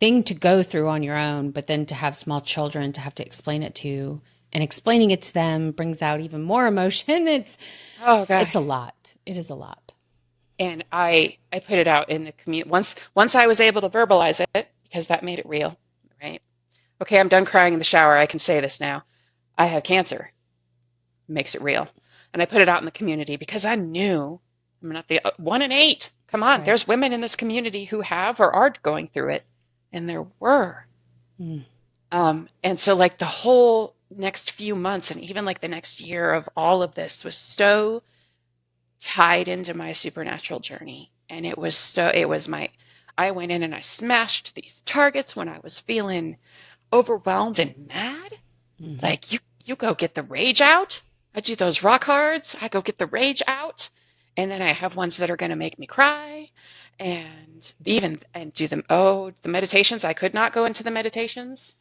thing to go through on your own, but then to have small children to have to explain it to, and explaining it to them brings out even more emotion. It's a lot. It is a lot. And I put it out in the community once I was able to verbalize it because that made it real, right? Okay, I'm done crying in the shower. I can say this now. I have cancer. It makes it real. And I put it out in the community because I knew I'm not the 1 in 8. Come on, there's women in this community who have or are going through it. And there were. And so like the whole next few months and even like the next year of all of this was so tied into my supernatural journey. And it was I went in and I smashed these targets when I was feeling overwhelmed and mad. Like you go get the rage out. I do those rock hards. I go get the rage out. And then I have ones that are going to make me cry and do them. Oh, the meditations. I could not go into the meditations.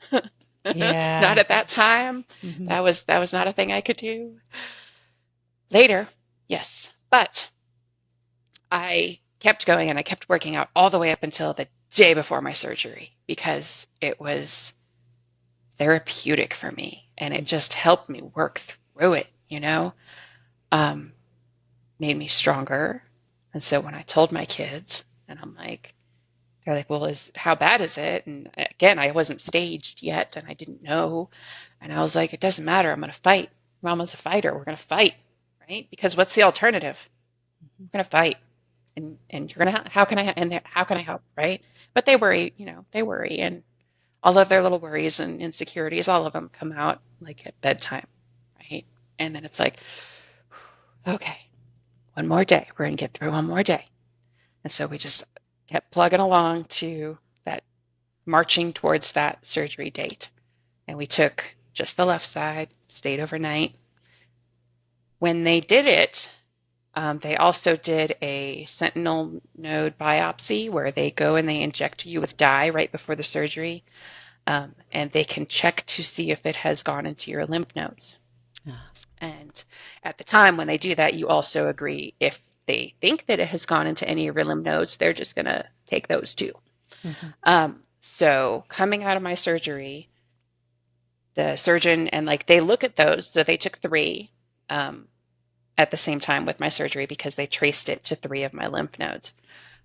Yeah. Not at that time. That was not a thing I could do. Later, yes. But I kept going and I kept working out all the way up until the day before my surgery because it was therapeutic for me and it just helped me work through it, made me stronger. And so when I told my kids and they're like, well, how bad is it? And again, I wasn't staged yet and I didn't know. And I was like, it doesn't matter. I'm going to fight. Mama's a fighter. We're going to fight, right? Because what's the alternative? We're going to fight. And you're going to, how can I help, right? But they worry, they worry. And all of their little worries and insecurities, all of them come out like at bedtime, right? And then it's like, okay, one more day. We're going to get through one more day. And so we just kept plugging along to that, marching towards that surgery date. And we took just the left side, stayed overnight. When they did it, they also did a sentinel node biopsy where they go and they inject you with dye right before the surgery. And they can check to see if it has gone into your lymph nodes. And at the time when they do that, you also agree if they think that it has gone into any of your lymph nodes, they're just going to take those too. So coming out of my surgery, the surgeon, and like they look at those, so they took 3 at the same time with my surgery because they traced it to 3 of my lymph nodes.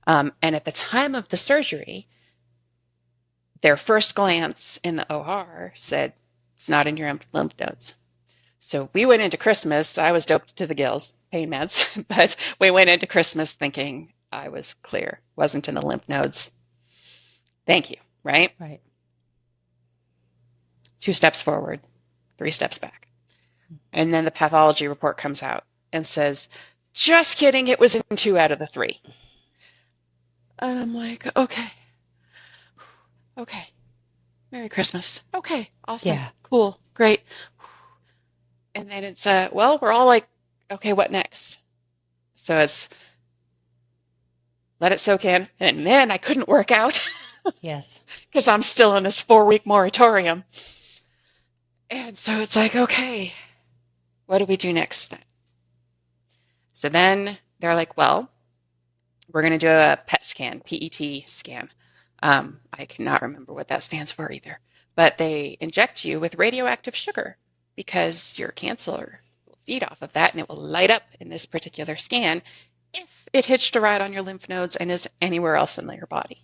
And at the time of the surgery, their first glance in the OR said, it's not in your lymph nodes. So we went into Christmas. I was doped to the gills, pain meds, but we went into Christmas thinking I was clear, wasn't in the lymph nodes. Thank you, right? Right. 2 steps forward, 3 steps back. And then the pathology report comes out and says, just kidding, it was in 2 out of the 3. And I'm like, okay. Merry Christmas. Okay, awesome. Yeah. Cool, great. And then it's, well, we're all like, okay, what next? So it's let it soak in. And then I couldn't work out. Yes. Because I'm still in this 4-week moratorium. And so it's like, okay, what do we do next then? So then they're like, well, we're going to do a PET scan, PET scan. I cannot remember what that stands for either. But they inject you with radioactive sugar because your cancer will feed off of that and it will light up in this particular scan if it hitched a ride on your lymph nodes and is anywhere else in your body.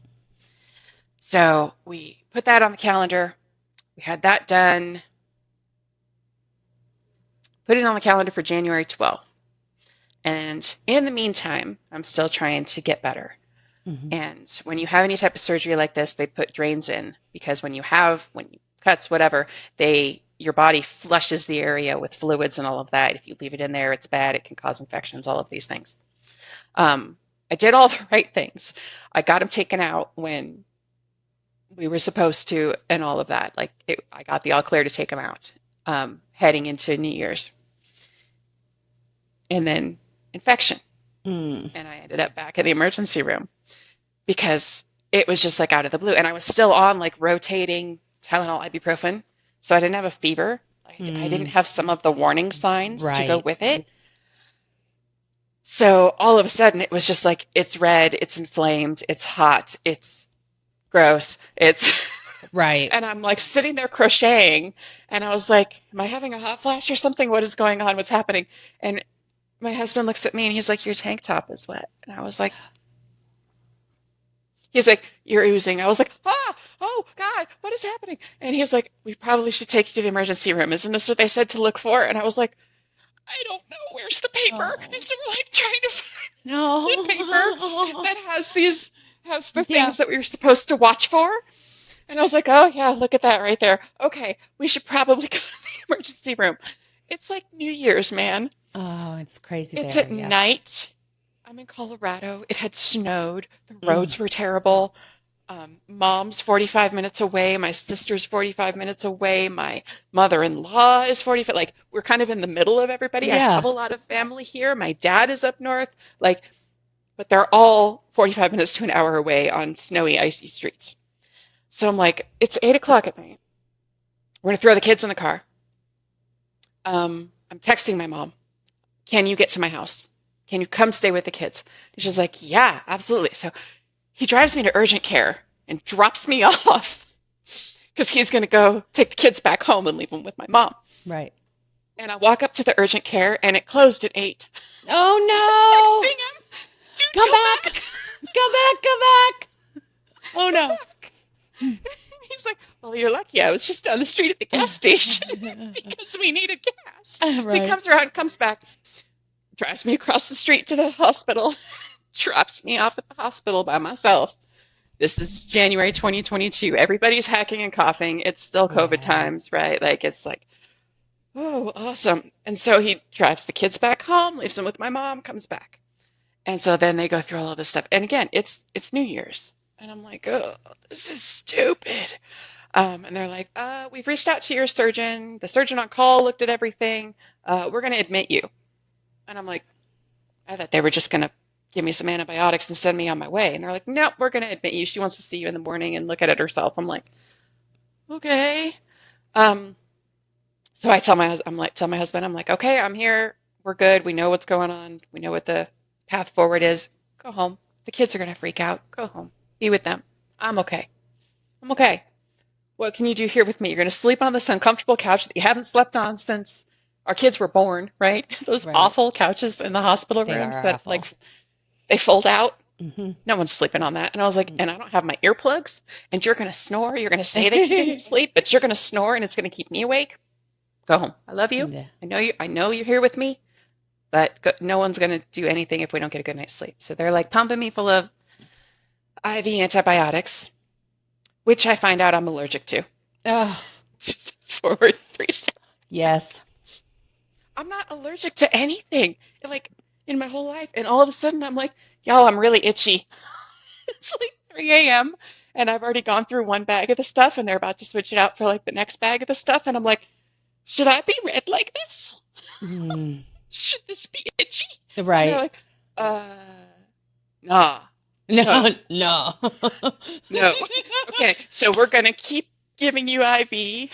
So we put that on the calendar. We had that done. Put it on the calendar for January 12th. And in the meantime, I'm still trying to get better. And when you have any type of surgery like this, they put drains in because when you cuts, whatever, your body flushes the area with fluids and all of that. If you leave it in there, it's bad. It can cause infections, all of these things. I did all the right things. I got them taken out when we were supposed to and all of that. I got the all clear to take them out heading into New Year's. And then infection. And I ended up back in the emergency room because it was just like out of the blue. And I was still on like rotating Tylenol, ibuprofen. So I didn't have a fever. I didn't have some of the warning signs to go with it. So all of a sudden it was just like, it's red, it's inflamed, it's hot, it's gross, it's right. And I'm like sitting there crocheting and I was like, am I having a hot flash or something? What is going on? What's happening? And my husband looks at me and he's like, your tank top is wet. And I was like, he's like, you're oozing. I was like, oh God, what is happening? And he's like, we probably should take you to the emergency room. Isn't this what they said to look for? And I was like, I don't know. Where's the paper? And so we're like trying to find the paper that has the things that we were supposed to watch for. And I was like, oh yeah, look at that right there. Okay, we should probably go to the emergency room. It's like New Year's, man. Oh, it's crazy. It's at night. I'm in Colorado. It had snowed. The roads were terrible. Mom's 45 minutes away. My sister's 45 minutes away. My mother-in-law is 45. Like, we're kind of in the middle of everybody. Yeah. I have a lot of family here. My dad is up north. But they're all 45 minutes to an hour away on snowy, icy streets. So I'm like, it's 8 o'clock at night. We're going to throw the kids in the car. I'm texting my mom. Can you get to my house? Can you come stay with the kids? And she's like, yeah, absolutely. So he drives me to urgent care and drops me off because he's going to go take the kids back home and leave them with my mom. Right. And I walk up to the urgent care and it closed at 8. Oh, no. So texting him, dude, come back. Come back. Oh, no. Back. He's like, well, you're lucky. I was just down the street at the gas station because we needed gas. So he Right. comes around, comes back, drives me across the street to the hospital, drops me off at the hospital by myself. This is January 2022. Everybody's hacking and coughing. It's still COVID Yeah. times, right? Like, it's like, oh, awesome. And so he drives the kids back home, leaves them with my mom, comes back. And so then they go through all of this stuff. And again, it's New Year's. And I'm like, oh, this is stupid. And they're like, we've reached out to your surgeon. The surgeon on call looked at everything. We're going to admit you. And I'm like, I thought they were just going to give me some antibiotics and send me on my way. And they're like, nope, we're going to admit you. She wants to see you in the morning and look at it herself. I'm like, okay. Um, so I tell tell my husband, I'm like, okay, I'm here. We're good. We know what's going on. We know what the path forward is. Go home. The kids are going to freak out. Go home. Be with them. I'm okay. I'm okay. What can you do here with me? You're going to sleep on this uncomfortable couch that you haven't slept on since our kids were born, right? Those Right. awful couches in the hospital They rooms are that awful. they fold out. Hmm. No one's sleeping on that. And I was like, and I don't have my earplugs, and you're going to snore. You're going to say that you're getting sleep, but you're going to snore and it's going to keep me awake. Go home. I love you. Yeah. I know you're here with me, but no one's going to do anything if we don't get a good night's sleep. So they're like pumping me full of IV antibiotics, which I find out I'm allergic to. Oh, Just forward 3 steps. yes. I'm not allergic to anything, like, in my whole life. And all of a sudden, I'm like, y'all, I'm really itchy. It's like 3 a.m. and I've already gone through one bag of the stuff, and they're about to switch it out for like the next bag of the stuff. And I'm like, should I be red like this? Mm. Should this be itchy? And they're Right. like, nah, No, no, no. no. Okay, so we're going to keep giving you IV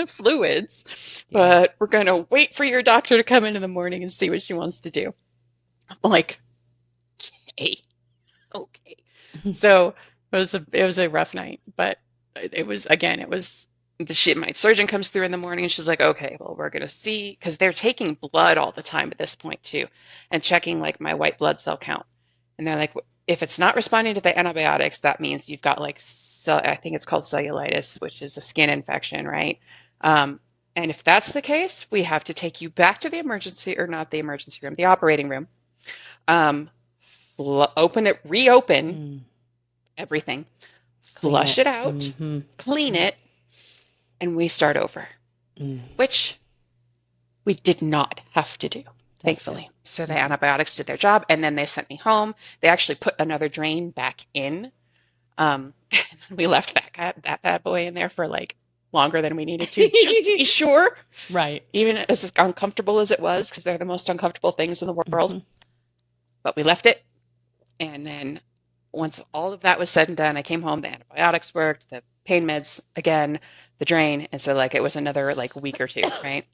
fluids, Yeah. but we're going to wait for your doctor to come in the morning and see what she wants to do. I'm like, okay, okay. So it was a rough night, but it was, again, it was the shit. My surgeon comes through in the morning and she's like, okay, well, we're going to see, because they're taking blood all the time at this point too, and checking like my white blood cell count. And they're like, if it's not responding to the antibiotics, that means you've got like, I think it's called cellulitis, which is a skin infection, right? Um, and if that's the case, we have to take you back to the emergency, or not the emergency room, the operating room. Um, reopen Mm. everything, Clean flush it. it out, Hmm. clean it, and we start over, Mm. which we did not have to do, That's thankfully. good. So the antibiotics did their job, and then they sent me home. They actually put another drain back in. We left that bad boy in there for like longer than we needed to, just to be sure, Right. even as uncomfortable as it was, because they're the most uncomfortable things in the world. Hmm. But we left it, and then once all of that was said and done, I came home. The antibiotics worked, the pain meds again, the drain, and so like it was another like week or two, right?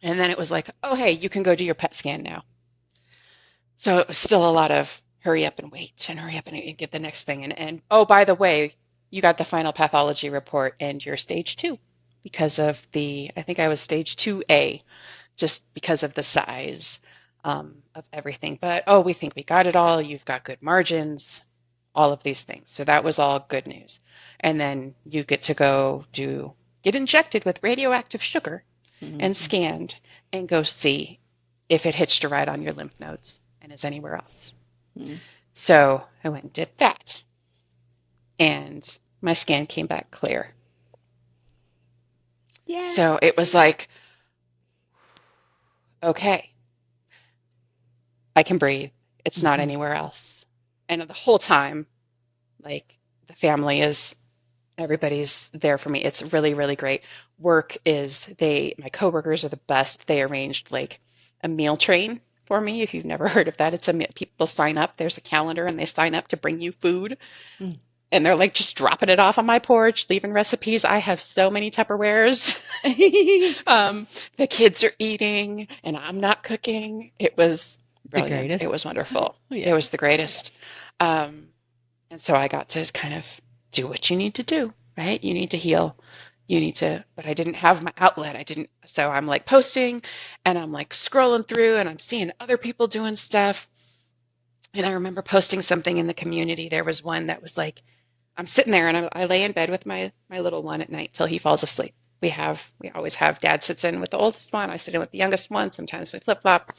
And then it was like, oh hey, you can go do your PET scan now. So it was still a lot of hurry up and wait and hurry up and get the next thing. And oh, by the way, you got the final pathology report and you're stage 2 because of I think I was stage 2A, just because of the size of everything. But oh, we think we got it all. You've got good margins, all of these things. So that was all good news. And then you get to go get injected with radioactive sugar and scanned and go see if it hitched a ride on your lymph nodes and is anywhere else. Mm. So I went and did that. And my scan came back clear. Yes. So it was like, okay, I can breathe. It's not anywhere else. And the whole time, like, the family everybody's there for me. It's really, really great. My coworkers are the best. They arranged like a meal train for me. If you've never heard of that, people sign up. There's a calendar and they sign up to bring you food. Mm. And they're like just dropping it off on my porch, leaving recipes. I have so many Tupperwares. The kids are eating and I'm not cooking. It was brilliant. greatest. It was wonderful. Yeah. It was the greatest. And so I got to kind of do what you need to do, right? You need to heal. But I didn't have my outlet. So I'm like posting and I'm like scrolling through and I'm seeing other people doing stuff. And I remember posting something in the community. There was one that was like, I'm sitting there and I lay in bed with my little one at night till he falls asleep. We always have dad sits in with the oldest one. I sit in with the youngest one. Sometimes we flip flop,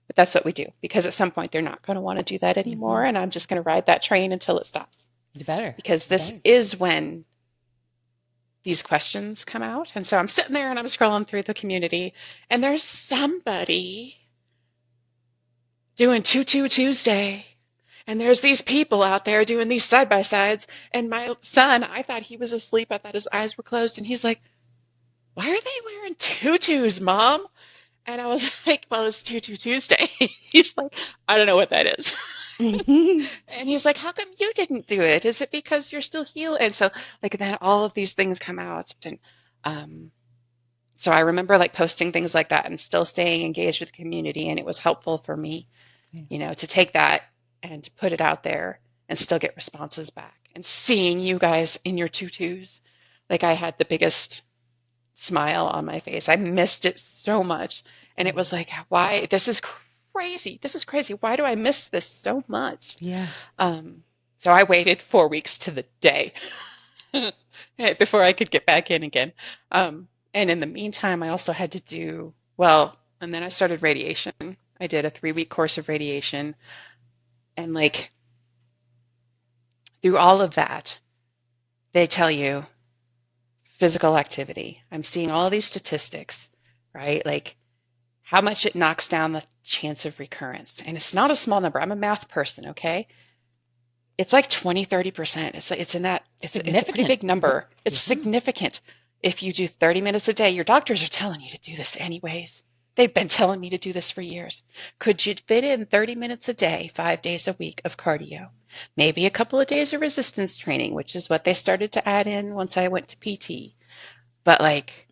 but that's what we do because at some point they're not going to want to do that anymore. And I'm just going to ride that train until it stops. You better. Because this is when these questions come out. And so I'm sitting there and I'm scrolling through the community and there's somebody doing Tutu Tuesday. And there's these people out there doing these side by sides. And my son, I thought he was asleep. I thought his eyes were closed. And he's like, why are they wearing tutus, Mom? And I was like, well, it's Tutu Tuesday. He's like, I don't know what that is. And he's like, how come you didn't do it? Is it because you're still healing? And so like then all of these things come out. And so I remember like posting things like that and still staying engaged with the community. And it was helpful for me, you know, to take that and to put it out there and still get responses back. And seeing you guys in your tutus, like I had the biggest smile on my face. I missed it so much. And it was like, why? This is crazy. This is crazy. Why do I miss this so much? Yeah. So I waited 4 weeks to the day before I could get back in again. And in the meantime, I also had to do, well, and then I started radiation. I did a 3-week course of radiation. And like through all of that, they tell you physical activity. I'm seeing all these statistics, right? Like how much it knocks down the chance of recurrence. And it's not a small number. I'm a math person, okay? It's like 20, 30%. It's in that, it's a pretty big number. It's significant. If you do 30 minutes a day, your doctors are telling you to do this anyways. They've been telling me to do this for years. Could you fit in 30 minutes a day, 5 days a week of cardio? Maybe a couple of days of resistance training, which is what they started to add in once I went to PT. But like,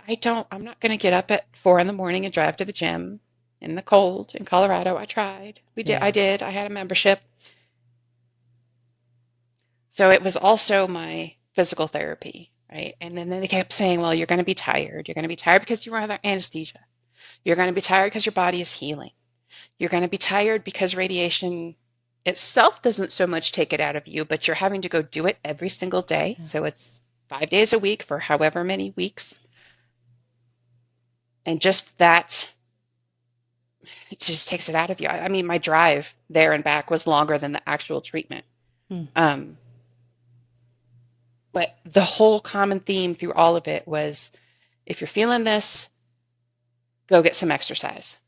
I'm not going to get up at 4 a.m. and drive to the gym in the cold in Colorado. I tried. I had a membership. So it was also my physical therapy, right? And then they kept saying, well, you're going to be tired. You're going to be tired because you were under anesthesia. You're going to be tired because your body is healing. You're going to be tired because radiation itself doesn't so much take it out of you, but you're having to go do it every single day. So it's 5 days a week for however many weeks. And just that, it just takes it out of you. I mean, my drive there and back was longer than the actual treatment. But the whole common theme through all of it was, if you're feeling this, go get some exercise.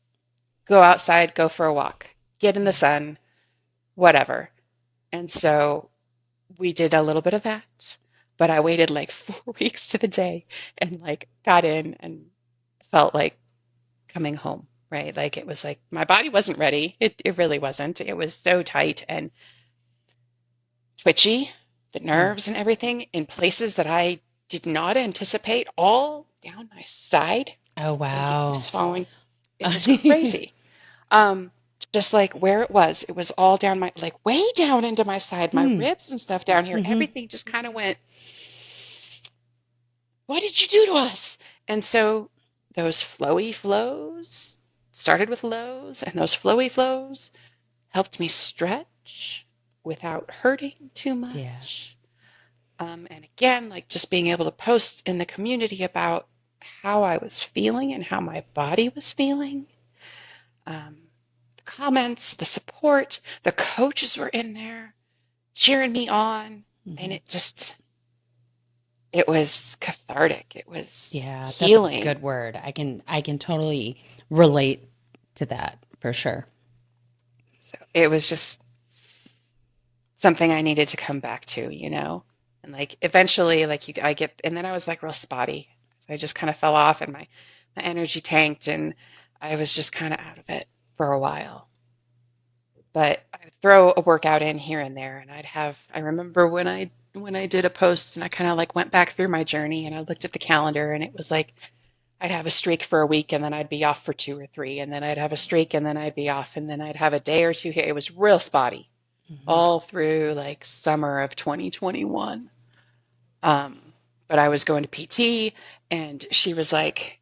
Go outside, go for a walk, get in the sun, whatever. And so we did a little bit of that, but I waited like 4 weeks to the day and like got in and felt like coming home, right? Like it was like my body wasn't ready. It really wasn't. It was so tight and twitchy, the nerves and everything in places that I did not anticipate, all down my side. Oh, wow. Like it was falling. It was crazy. Just like where it was all down my, like way down into my side, my ribs and stuff down here. Everything just kind of went, what did you do to us? And so those flowy flows started with lows, and those flowy flows helped me stretch without hurting too much. Yeah. And again, like just being able to post in the community about how I was feeling and how my body was feeling. The comments, the support, the coaches were in there cheering me on. And it was cathartic. It was healing. That's a good word. I can totally relate to that for sure. So it was just something I needed to come back to, you know? And like eventually and then I was like real spotty. So I just kind of fell off and my energy tanked and I was just kind of out of it for a while. But I would throw a workout in here and there, and I remember when I did a post and I kind of like went back through my journey and I looked at the calendar and it was like I'd have a streak for a week and then I'd be off for 2 or 3 and then I'd have a streak and then I'd be off and then I'd have a day or two here. It was real spotty all through like summer of 2021. But I was going to PT and she was like,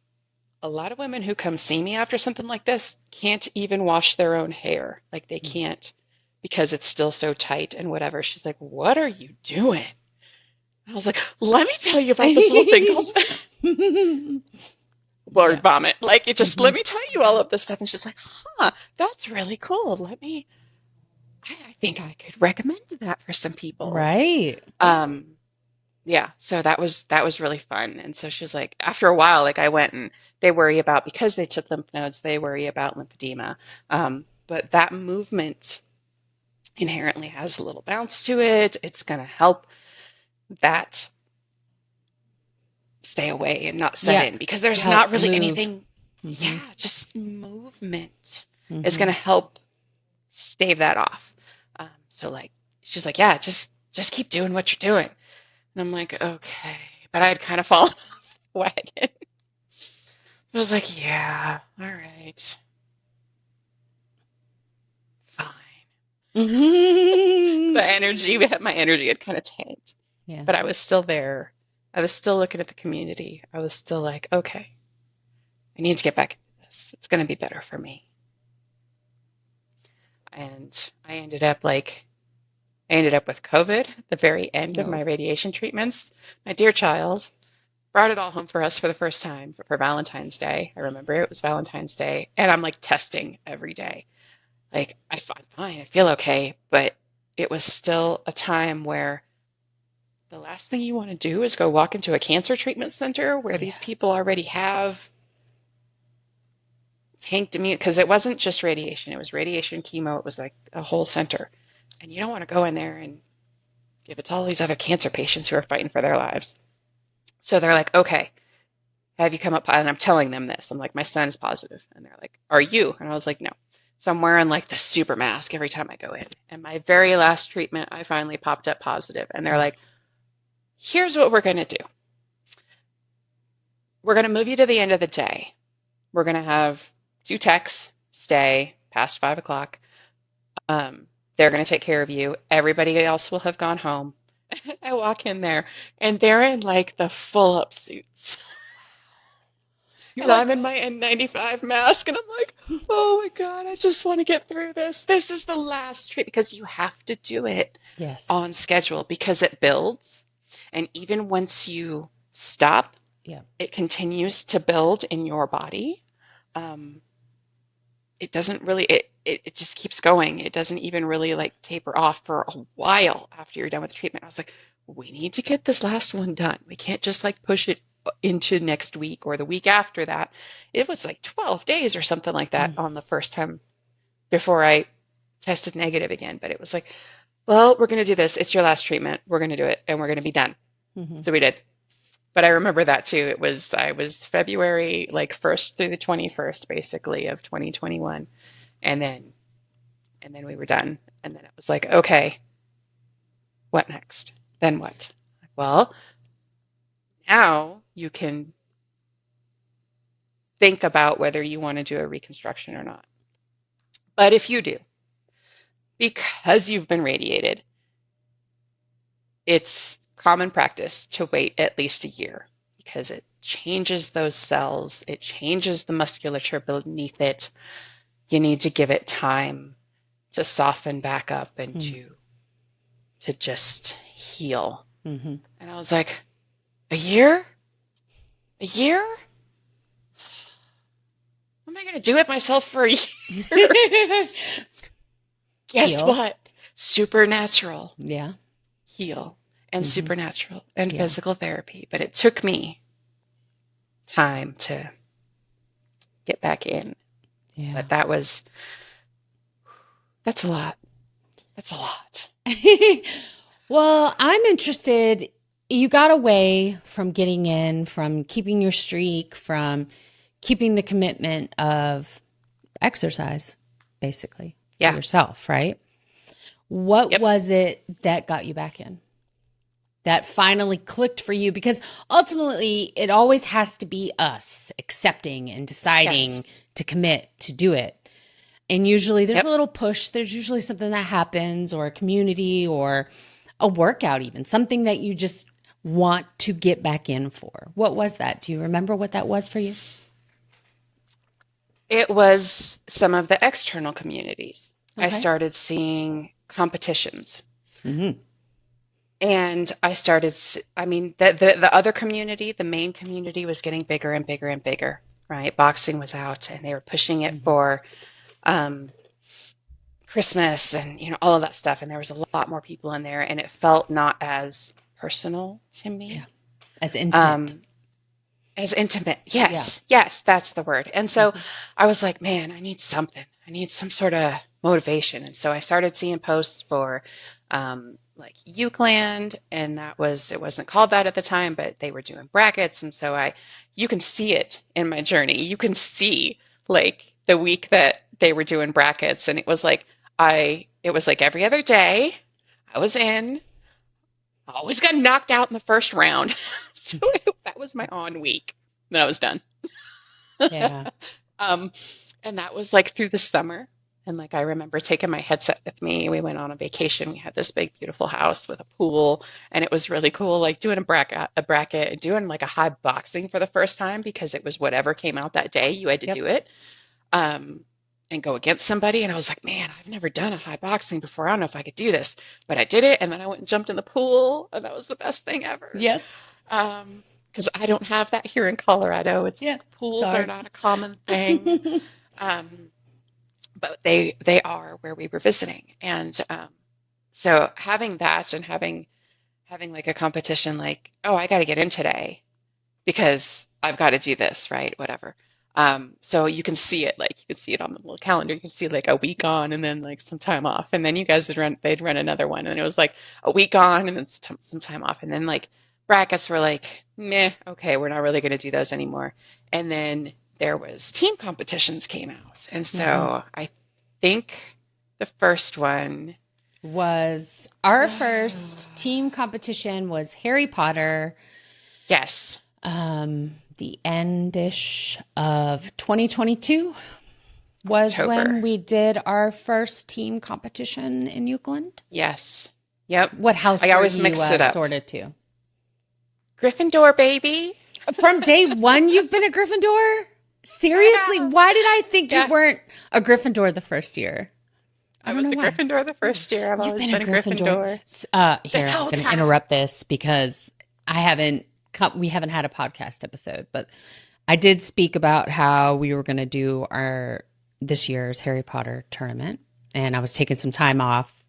a lot of women who come see me after something like this can't even wash their own hair. Like they can't because it's still so tight and whatever. She's like, what are you doing? I was like, let me tell you about this little thing called word Yeah. vomit. Like, it just, Hmm. let me tell you all of this stuff. And she's like, huh, that's really cool. I think I could recommend that for some people. Right. Um, yeah, so that was really fun. And so she was like, after a while, like I went and they worry about, because they took lymph nodes, they worry about lymphedema. But that movement inherently has a little bounce to it. It's going to help that stay away and not set Yeah. in because there's Help not really move. anything. Hmm. Yeah, just movement is going Hmm. to help stave that off. So like she's like, yeah, just keep doing what you're doing. And I'm like, okay. But I had kind of fallen off the wagon. I was like, yeah, all right, fine. Hmm. My energy had kind of tanked, Yeah. but I was still there. I was still looking at the community. I was still like, okay, I need to get back into this. It's going to be better for me. And I ended up with COVID at the very end of No. my radiation treatments. My dear child brought it all home for us for the first time for Valentine's Day. I remember it was Valentine's Day, and I'm like testing every day. Like, I'm fine, I feel okay, but it was still a time where the last thing you want to do is go walk into a cancer treatment center where Yeah. these people already have tanked immune, because it wasn't just radiation, it was radiation, chemo, it was like a whole center. And you don't want to go in there and give it to all these other cancer patients who are fighting for their lives. So they're like, okay, have you come up? And I'm telling them this. I'm like, my son is positive. And they're like, are you? And I was like, no. So I'm wearing like the super mask every time I go in. And my very last treatment, I finally popped up positive. And they're like, here's what we're going to do. We're going to move you to the end of the day. We're going to have 2 techs stay past 5 o'clock. They're going to take care of you. Everybody else will have gone home. I walk in there and they're in like the full up suits. You're And like, I'm in my N95 mask, and I'm like, oh my God, I just want to get through this. This is the last treat because you have to do it yes. on schedule because it builds. And even once you stop, Yeah. it continues to build in your body. Um, it doesn't really, it just keeps going. It doesn't even really like taper off for a while after you're done with the treatment. I was like, we need to get this last one done. We can't just like push it into next week or the week after that. It was like 12 days or something like that Mm. on the first time before I tested negative again. But it was like, well, we're going to do this. It's your last treatment. We're going to do it and we're going to be done. Hmm. So we did. But I remember that too. I was February like 1st through the 21st basically of 2021. And then we were done. And then it was like, okay, what next? Then what? Well, now you can think about whether you want to do a reconstruction or not. But if you do, because you've been radiated, it's common practice to wait at least a year because it changes those cells, it changes the musculature beneath it. You need to give it time to soften back up and Mm. to just heal. Hmm. And I was like, a year? A year? What am I going to do with myself for a year? Guess Heal. what? Supernatural Yeah. heal and Hmm. supernatural and Yeah. physical therapy. But it took me time to get back in. Yeah. But that's a lot. That's a lot. Well, I'm interested. You got away from getting in, from keeping your streak, from keeping the commitment of exercise, basically, to Yeah. yourself, right? What Yep. was it that got you back in? That finally clicked for you? Because ultimately, it always has to be us accepting and deciding Yes. to commit to do it. And usually there's a Yep. little push. There's usually something that happens, or a community, or a workout, even something that you just want to get back in for. What was that? Do you remember what that was for you? It was some of the external communities. I Okay. started seeing competitions. Mm-hmm. And I started, I mean, the other community, the main community was getting bigger and bigger and bigger, right? Boxing was out and they were pushing it Mm-hmm. for um, Christmas and, all of that stuff. And there was a lot more people in there and it felt not as personal to Yeah. me. As intimate. Um, as intimate. Yeah. Yes, yes, that's the word. And so Mm-hmm. I was like, man, I need something. I need some sort of motivation. And so I started seeing posts for like Eucland, and it wasn't called that at the time, but they were doing brackets. And so you can see it in my journey. You can see like the week that they were doing brackets, and it was like every other day I was in. I always got knocked out in the first round. So that was my on week. Then I was done. Yeah. Um, and that was like through the summer. And like I remember taking my headset with me. We went on a vacation. We had this big, beautiful house with a pool, and it was really cool. Like doing a bracket, and doing like a high boxing for the first time because it was whatever came out that day. You had to Yep. do it, um, and go against somebody. And I was like, man, I've never done a high boxing before. I don't know if I could do this, but I did it. And then I went and jumped in the pool, and that was the best thing ever. Yes. Because I don't have that here in Colorado. Yeah. Pools are Sorry. not a common thing. Um, but they are where we were visiting, and so having that and having like a competition, like, oh, I got to get in today because I've got to do this, right? Whatever. So you can see it on the little calendar. You can see like a week on and then like some time off. And then you guys they'd run another one. And it was like a week on and then some time off. And then like brackets were like, meh, okay, we're not really going to do those anymore. And then there was team competitions came out. And Mm-hmm. so I think the first one, Was our first team competition was Harry Potter, yes, the endish of 2022 was October. when we did our first team competition in Euclid. Yes. Yep. What house I were always you mix it up. sorted to? Gryffindor, baby. From day one, you've been a Gryffindor? I Seriously? have. Why did I think you Yeah. weren't a Gryffindor the first year? I I don't was know a why. Gryffindor the first year. I've You've always been a been a Gryffindor. Gryffindor. Here, This I'm whole going to time. interrupt this because we haven't had a podcast episode, but I did speak about how we were going to do this year's Harry Potter tournament, and I was taking some time off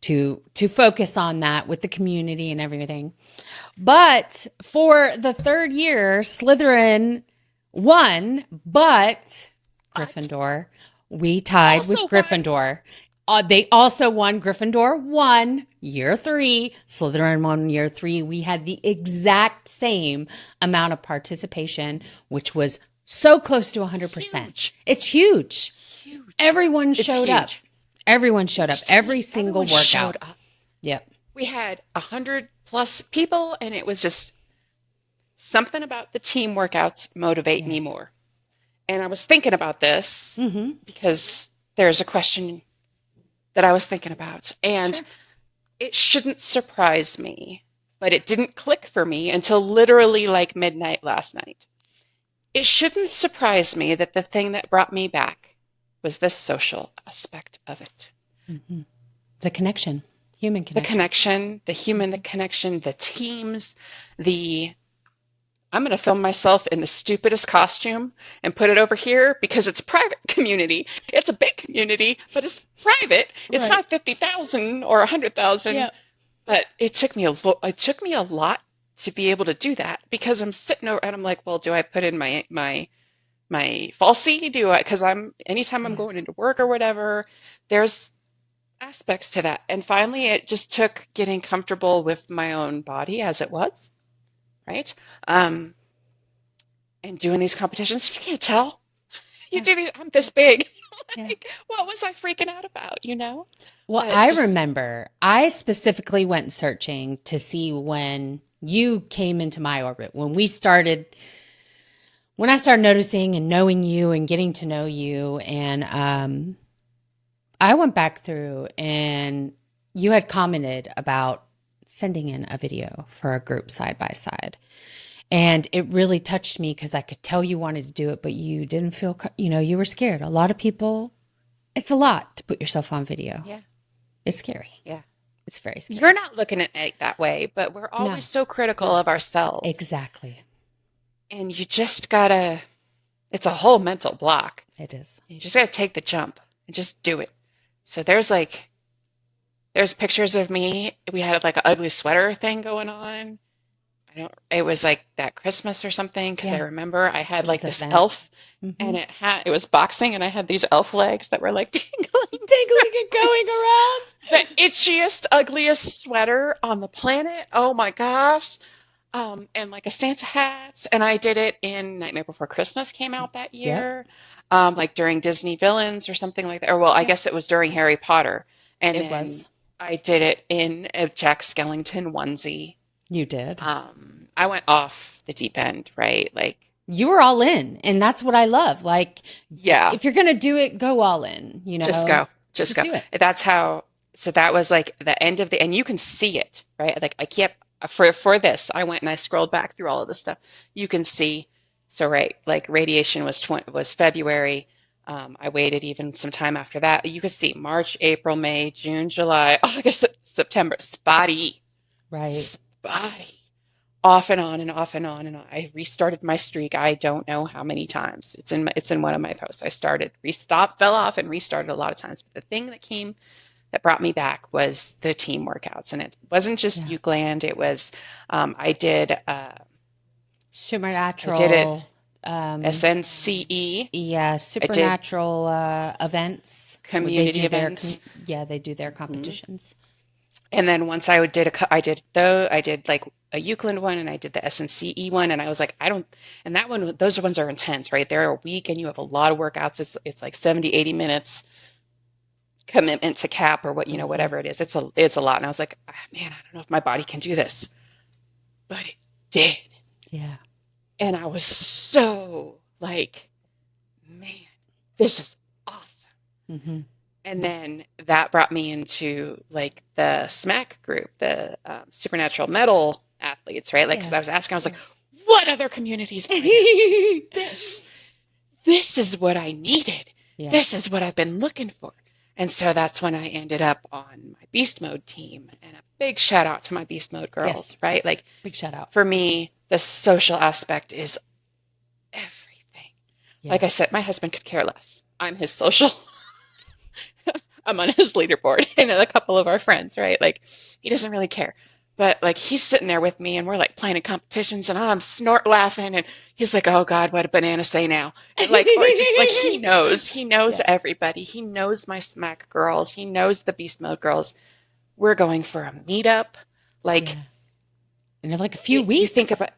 to focus on that with the community and everything. But for the third year, Slytherin won, but Gryffindor, we tied with Also won. Gryffindor. They also won. Gryffindor won year 3. Slytherin won year 3. We had the exact same amount of participation, which was so close to 100%. Huge. It's huge. Huge. Everyone It's showed up. huge. Everyone showed up. Every single Everyone showed workout. up. Yep. We had 100+ people, and it was just something about the team workouts motivate me Yes. more. And I was thinking about this Mm-hmm. because there's a question that I was thinking about. And Sure. it shouldn't surprise me, but it didn't click for me until literally like midnight last night. It shouldn't surprise me that the thing that brought me back was the social aspect of it. Mm-hmm. The connection, human The connection. connection, the human, the connection, the teams, I'm going to film myself in the stupidest costume and put it over here because it's a private community. It's a big community, but it's private. It's Right. not 50,000 or 100,000. Yep. But it took me a lot to be able to do that because I'm sitting over and I'm like, well, do I put in my falsie? Because anytime I'm going into work or whatever, there's aspects to that. And finally, it just took getting comfortable with my own body as it was, right? And doing these competitions, you can't tell. Yeah. I'm this big. Yeah. What was I freaking out about? Well, But I just- remember I specifically went searching to see when you came into my orbit, when I started noticing and knowing you and getting to know you. And I went back through and you had commented about sending in a video for a group side by side. And it really touched me because I could tell you wanted to do it, but you didn't feel, you were scared. A lot of people, It's a lot to put yourself on video. Yeah. It's scary. Yeah. It's very scary. You're not looking at it that way, but we're No. always so critical of ourselves. Exactly. And you just gotta, it's a whole mental block. It is. You just gotta take the jump and just do it. So there's pictures of me. We had like an ugly sweater thing going on. It was like that Christmas or something, because I Yeah. remember I had like this event. elf Mhm. and it was boxing, and I had these elf legs that were like dangling. Dangling and going around. The itchiest, ugliest sweater on the planet. Oh my gosh. And like a Santa hat. And I did it in Nightmare Before Christmas came out that year. Like during Disney Villains or something like that. Or well, I guess it was during Harry Potter. And It then was. I did it in a Jack Skellington onesie. You did. I went off the deep end, right? Like, You were all in, and that's what I love. Like, yeah, if you're going to do it, go all in, you know? just go. Just go. do it. That's how, so that was like the end of and you can see it, right? Like I kept, for this, I went and I scrolled back through all of this stuff. You can see, so right, like radiation was February. I waited even some time after that. You could see March, April, May, June, July, August, September, spotty. Right. Spotty. Off and on and off and on and on. I restarted my streak. I don't know how many times. It's in one of my posts. I started, stopped, fell off, and restarted a lot of times. But the thing that brought me back was the team workouts, and it wasn't just Euclid. It was I did Supernatural. I did it SNCE. Yeah, supernatural events. Community events. They do their competitions. And then once I did like a Euclid one, and I did the SNCE one, and I was like, and that one, those ones are intense, right? They're a week and you have a lot of workouts. It's like 70, 80 minutes commitment to cap or whatever it is. It's a lot. And I was like, man, I don't know if my body can do this, but it did. Yeah. And I was so like, man, this is awesome. Mm-hmm. And then that brought me into like the SMAC group, the supernatural metal athletes, right? Like, because I was asking, I was like, what other communities are there? This is what I needed. Yeah. This is what I've been looking for. And so that's when I ended up on my Beast Mode team. And a big shout out to my Beast Mode girls, right? Like, big shout out. For me, the social aspect is everything. Yeah. Like I said, my husband could care less. I'm his social. I'm on his leaderboard, and a couple of our friends, right? Like, he doesn't really care. But like, he's sitting there with me, and we're like playing in competitions, and I'm snort laughing, and he's like, "Oh God, what did Banana say now?" And like, or just like he knows yes. Everybody. He knows my SMAC girls. He knows the Beast Mode girls. We're going for a meetup, like, in like a few weeks. You think about,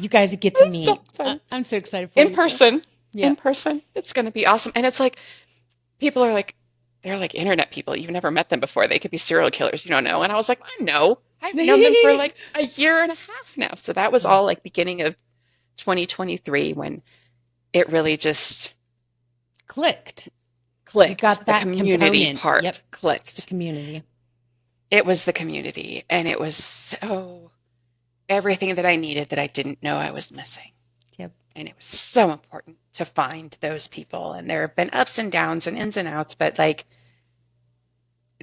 you guys get to meet. So I'm so excited for in person. In person, it's going to be awesome. And it's like, people are like, they're like internet people. You've never met them before. They could be serial killers. You don't know. And I was like, I know. I've known them for like a year and a half now. So that was all like beginning of 2023 when it really just clicked. You got that the community part. Yep. Clicked. It's the community. It was the community. And it was so everything that I needed that I didn't know I was missing. Yep. And it was so important to find those people. And there have been ups and downs and ins and outs, but like,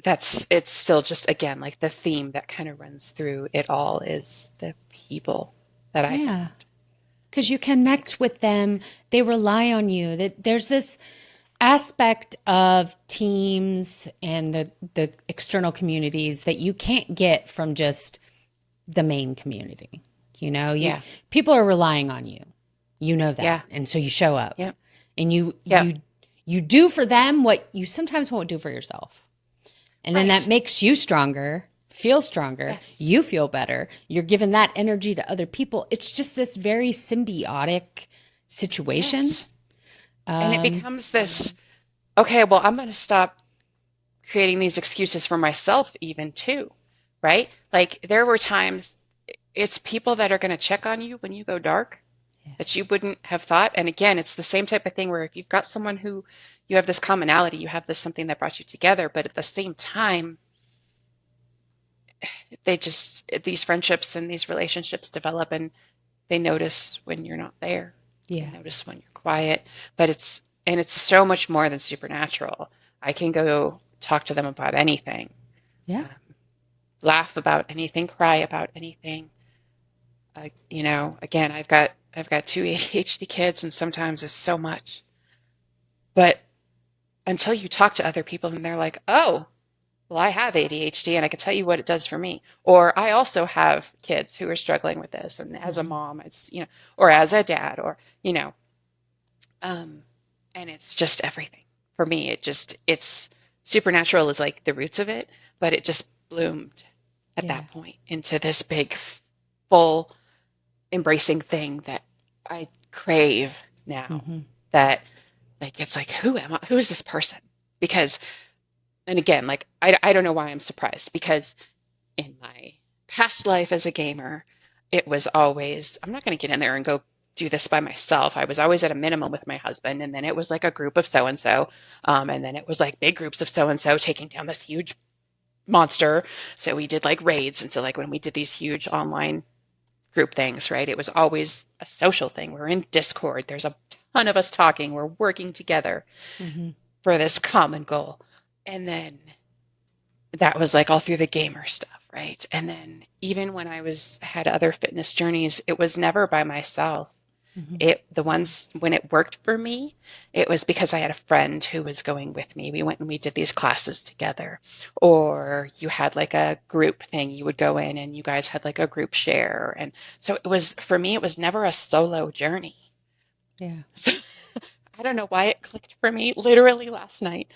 it's still just, again, like the theme that kind of runs through it all is the people that I found. Because you connect with them. They rely on you. That there's this aspect of teams and the external communities that you can't get from just the main community. You know, people are relying on you. You know that. Yeah. And so you show up. Yeah. And you do for them what you sometimes won't do for yourself. And then that makes you stronger, feel stronger. Yes. You feel better. You're giving that energy to other people. It's just this very symbiotic situation. Yes. And it becomes this, okay, well, I'm going to stop creating these excuses for myself even too, right? Like there were times it's people that are going to check on you when you go dark that you wouldn't have thought. And again, it's the same type of thing where if you've got someone who you have this commonality, you have this something that brought you together, but at the same time, these friendships and these relationships develop and they notice when you're not there. Yeah. They notice when you're quiet, but it's so much more than supernatural. I can go talk to them about anything, Yeah. um, laugh about anything, cry about anything. Again, I've got two ADHD kids, and sometimes it's so much. But until you talk to other people, and they're like, "Oh, well, I have ADHD, and I can tell you what it does for me," or I also have kids who are struggling with this, and as a Mm-hmm. mom, or as a dad, or you know, um, and it's just everything for me. It's supernatural is like the roots of it, but it just bloomed at Yeah. that point into this big, full, embracing thing that I crave now. Mm-hmm. That like it's like, who am I? Who is this person? Because, and again, like I don't know why I'm surprised, because in my past life as a gamer, it was always, I'm not going to get in there and go do this by myself. I was always at a minimum with my husband, and then it was like a group of so and so, and then it was like big groups of so and so taking down this huge monster. So we did like raids, and so like when we did these huge online group things, right? It was always a social thing. We're in Discord. There's a ton of us talking. We're working together Mm-hmm. for this common goal. And then that was like all through the gamer stuff, right? And then even when I had other fitness journeys, it was never by myself. Mm-hmm. The ones when it worked for me, it was because I had a friend who was going with me. We went and we did these classes together. Or you had like a group thing, you would go in and you guys had like a group share. And so it was, for me, it was never a solo journey. Yeah. So I don't know why it clicked for me literally last night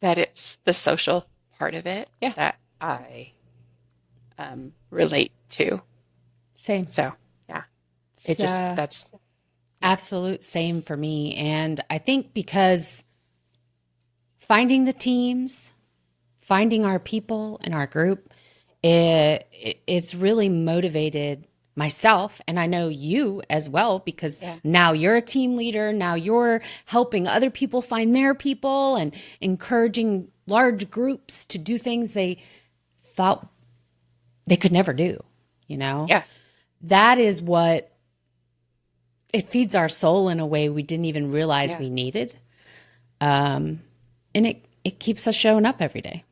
that it's the social part of it Yeah. that I relate to. Same. So yeah, It's that's absolute same for me. And I think because finding the teams, finding our people in our group, it's really motivated myself, and I know you as well, because yeah. now you're a team leader. Now you're helping other people find their people and encouraging large groups to do things they thought they could never do. Yeah. That is what it feeds our soul in a way we didn't even realize Yeah. we needed. And it keeps us showing up every day.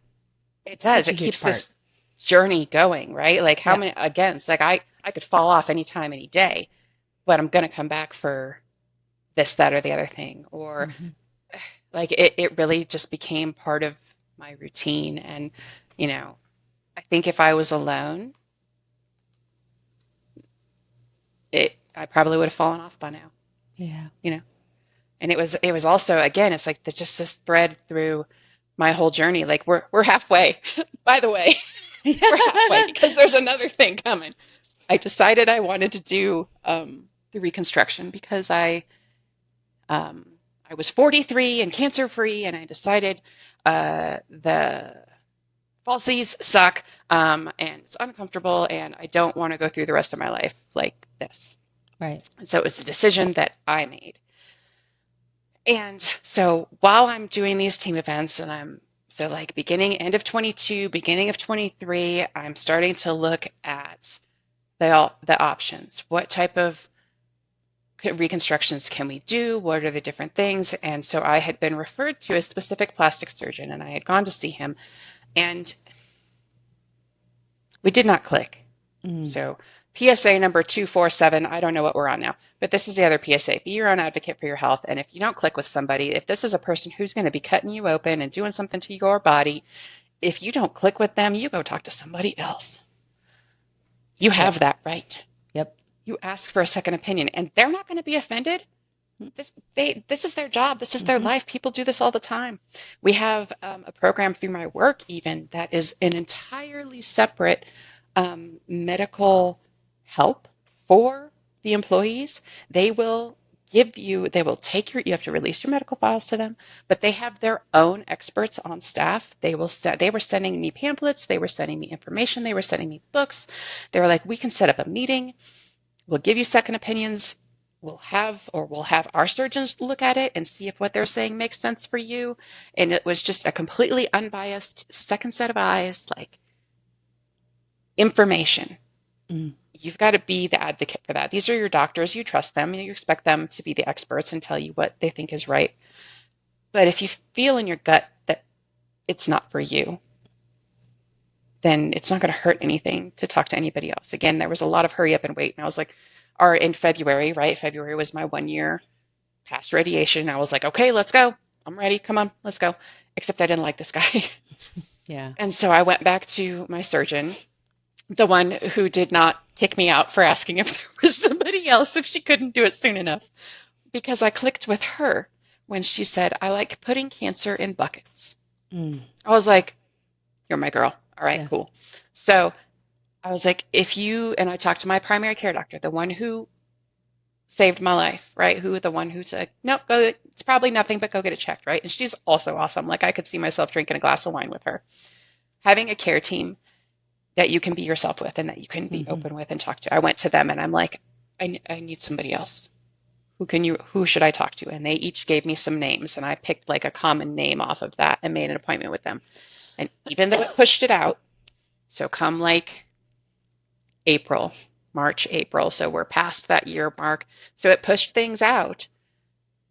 It does. Such a It huge keeps part. this journey going, right? Like how Yeah. many, again, it's like I could fall off anytime, any day, but I'm going to come back for this, that, or the other thing. Or Mm-hmm. like it really just became part of my routine. And, I think if I was alone, I probably would have fallen off by now, Yeah. you know? And it was also, again, it's like just this thread through my whole journey. Like we're halfway, by the way, we're halfway because there's another thing coming. I decided I wanted to do the reconstruction because um, I was 43 and cancer free, and I decided the falsies suck, and it's uncomfortable, and I don't want to go through the rest of my life like this. Right. And so it was a decision that I made. And so while I'm doing these team events, and so like end of 22, beginning of 23, I'm starting to look at the options. What type of reconstructions can we do? What are the different things? And so I had been referred to a specific plastic surgeon, and I had gone to see him, and we did not click. Mm. So PSA number 247, I don't know what we're on now, but this is the other PSA. Be your own advocate for your health. And if you don't click with somebody, if this is a person who's going to be cutting you open and doing something to your body, if you don't click with them, you go talk to somebody else. You have that right. Yep. You ask for a second opinion, and they're not going to be offended. This is their job. This is their life. People do this all the time. We have a program through my work even that is an entirely separate medical help for the employees. They will take you have to release your medical files to them, but they have their own experts on staff. They were sending me pamphlets. They were sending me information. They were sending me books. They were like, we can set up a meeting. We'll give you second opinions. We'll have our surgeons look at it and see if what they're saying makes sense for you. And it was just a completely unbiased second set of eyes, like information. Mm. You've got to be the advocate for that. These are your doctors. You trust them. You expect them to be the experts and tell you what they think is right. But if you feel in your gut that it's not for you, then it's not going to hurt anything to talk to anybody else. Again, there was a lot of hurry up and wait. And I was like, or in February, right? February was my 1 year past radiation. I was like, okay, let's go. I'm ready. Come on, let's go. Except I didn't like this guy. Yeah. And so I went back to my surgeon, the one who did not kick me out for asking if there was somebody else, if she couldn't do it soon enough, because I clicked with her when she said, I like putting cancer in buckets. I was like, you're my girl. All right, cool. So I was like, and I talked to my primary care doctor, the one who saved my life, right? The one who said, nope, it's probably nothing, but go get it checked, right? And she's also awesome. Like I could see myself drinking a glass of wine with her. Having a care team that you can be yourself with and that you can be open with and talk to. I went to them and I'm like, I need somebody else. Who should I talk to? And they each gave me some names and I picked like a common name off of that and made an appointment with them. And even though it pushed it out, so come like March, April, so we're past that year mark. So it pushed things out.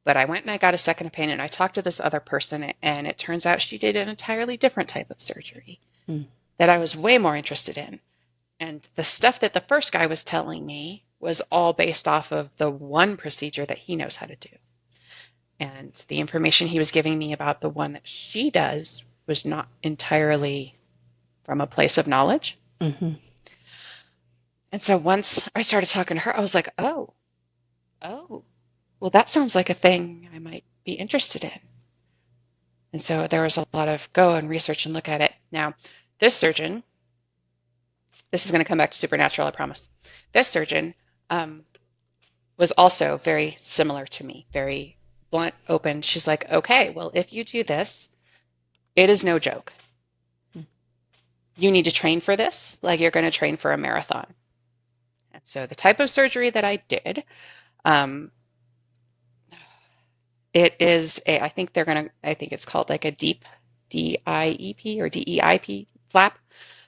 But I went and I got a second opinion. And I talked to this other person, and it turns out she did an entirely different type of surgery that I was way more interested in. And the stuff that the first guy was telling me was all based off of the one procedure that he knows how to do. And the information he was giving me about the one that she does was not entirely from a place of knowledge. And so once I started talking to her, I was like, oh, well, that sounds like a thing I might be interested in. And so there was a lot of go and research and look at it. Now, this surgeon, this is going to come back to supernatural, I promise. This surgeon was also very similar to me, very blunt, open. She's like, okay, well, if you do this, it is no joke. You need to train for this, like you're going to train for a marathon. And so the type of surgery that I did, it is I think it's called like a deep DIEP or DEIP flap.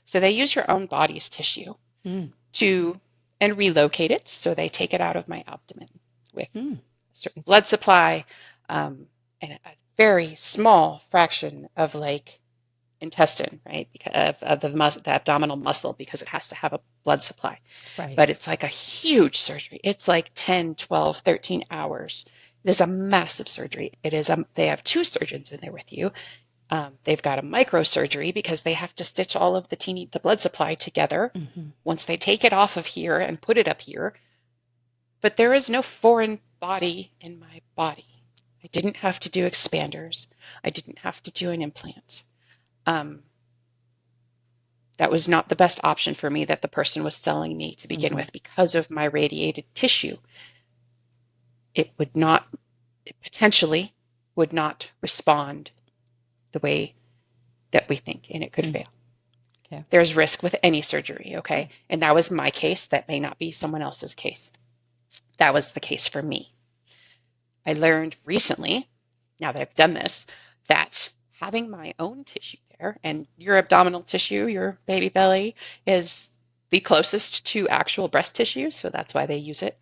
So they use your own body's tissue and relocate it. So they take it out of my abdomen with a certain blood supply and a very small fraction of like intestine, right? Because of the abdominal muscle, because it has to have a blood supply. Right. But it's like a huge surgery. It's like 10, 12, 13 hours. It is a massive surgery. They have two surgeons in there with you. They've got a microsurgery because they have to stitch all of the blood supply together once they take it off of here and put it up here. But there is no foreign body in my body. I didn't have to do expanders. I didn't have to do an implant. That was not the best option for me that the person was selling me to begin with because of my radiated tissue. It potentially would not respond the way that we think, and it could fail. Okay. There's risk with any surgery, okay? And that was my case. That may not be someone else's case. That was the case for me. I learned recently, now that I've done this, that having my own tissue there, and your abdominal tissue, your baby belly, is the closest to actual breast tissue, so that's why they use it.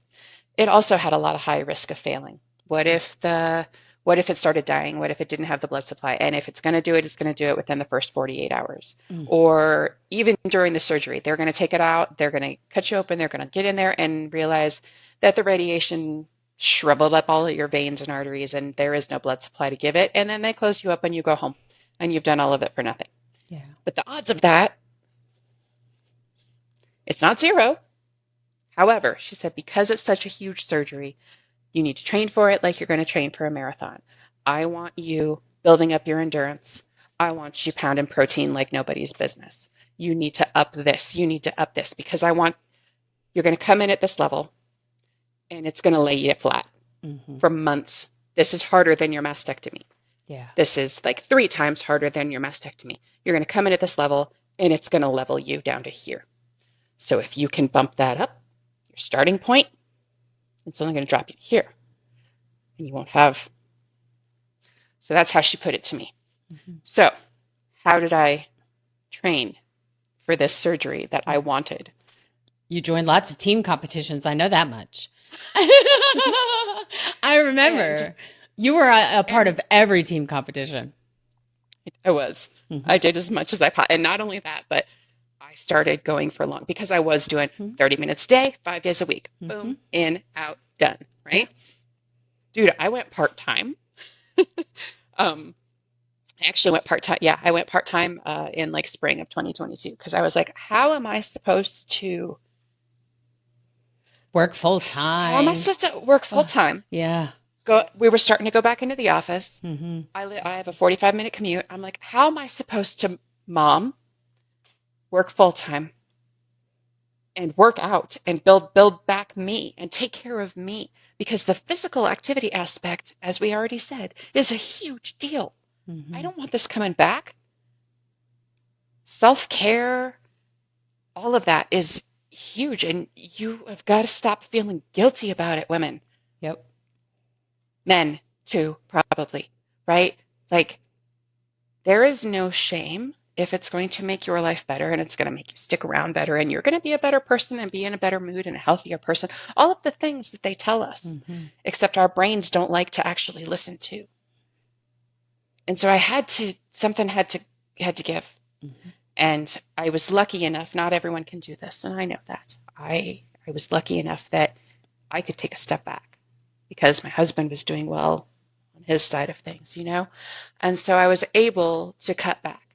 It also had a lot of high risk of failing. What if it started dying? What if it didn't have the blood supply? And if it's going to do it, it's going to do it within the first 48 hours. Or even during the surgery, they're going to take it out, they're going to cut you open, they're going to get in there and realize that the radiation shriveled up all of your veins and arteries and there is no blood supply to give it. And then they close you up and you go home and you've done all of it for nothing. Yeah. But the odds of that, it's not zero. However, she said, because it's such a huge surgery, you need to train for it like you're going to train for a marathon. I want you building up your endurance. I want you pounding protein like nobody's business. You need to up this. You need to up this because you're going to come in at this level and it's going to lay you flat for months. This is harder than your mastectomy. Yeah. This is like 3 times harder than your mastectomy. You're going to come in at this level and it's going to level you down to here. So if you can bump that up, your starting point, it's only going to drop you here. And you won't have. So that's how she put it to me. So how did I train for this surgery that I wanted? You joined lots of team competitions. I know that much. I remember you were a part of every team competition. I was. Mm-hmm. I did as much as and not only that, but I started going for long because I was doing 30 minutes a day, 5 days a week. Mm-hmm. Boom, in, out, done. Yeah. Right? Dude, I went part-time. Um, I actually went part-time. Yeah, I went part-time in like spring of 2022 because I was like, Work full how am I time. supposed to work Oh, full-time? yeah. We were starting to go back into the office. Mm-hmm. I have a 45-minute commute. I'm like, how am I supposed to, mom, work full-time and work out and build back me and take care of me? Because the physical activity aspect, as we already said, is a huge deal. I Mm-hmm. don't want this coming back. Self-care, all of that is huge, and you have got to stop feeling guilty about it, women. Yep. Men too, probably, right? Like, there is no shame if it's going to make your life better and it's going to make you stick around better and you're going to be a better person and be in a better mood and a healthier person. All of the things that they tell us, Mm-hmm. except our brains don't like to actually listen to. And so something had to give. Mm-hmm. And I was lucky enough, not everyone can do this, and I know that. I was lucky enough that I could take a step back because my husband was doing well on his side of things, you know? And so I was able to cut back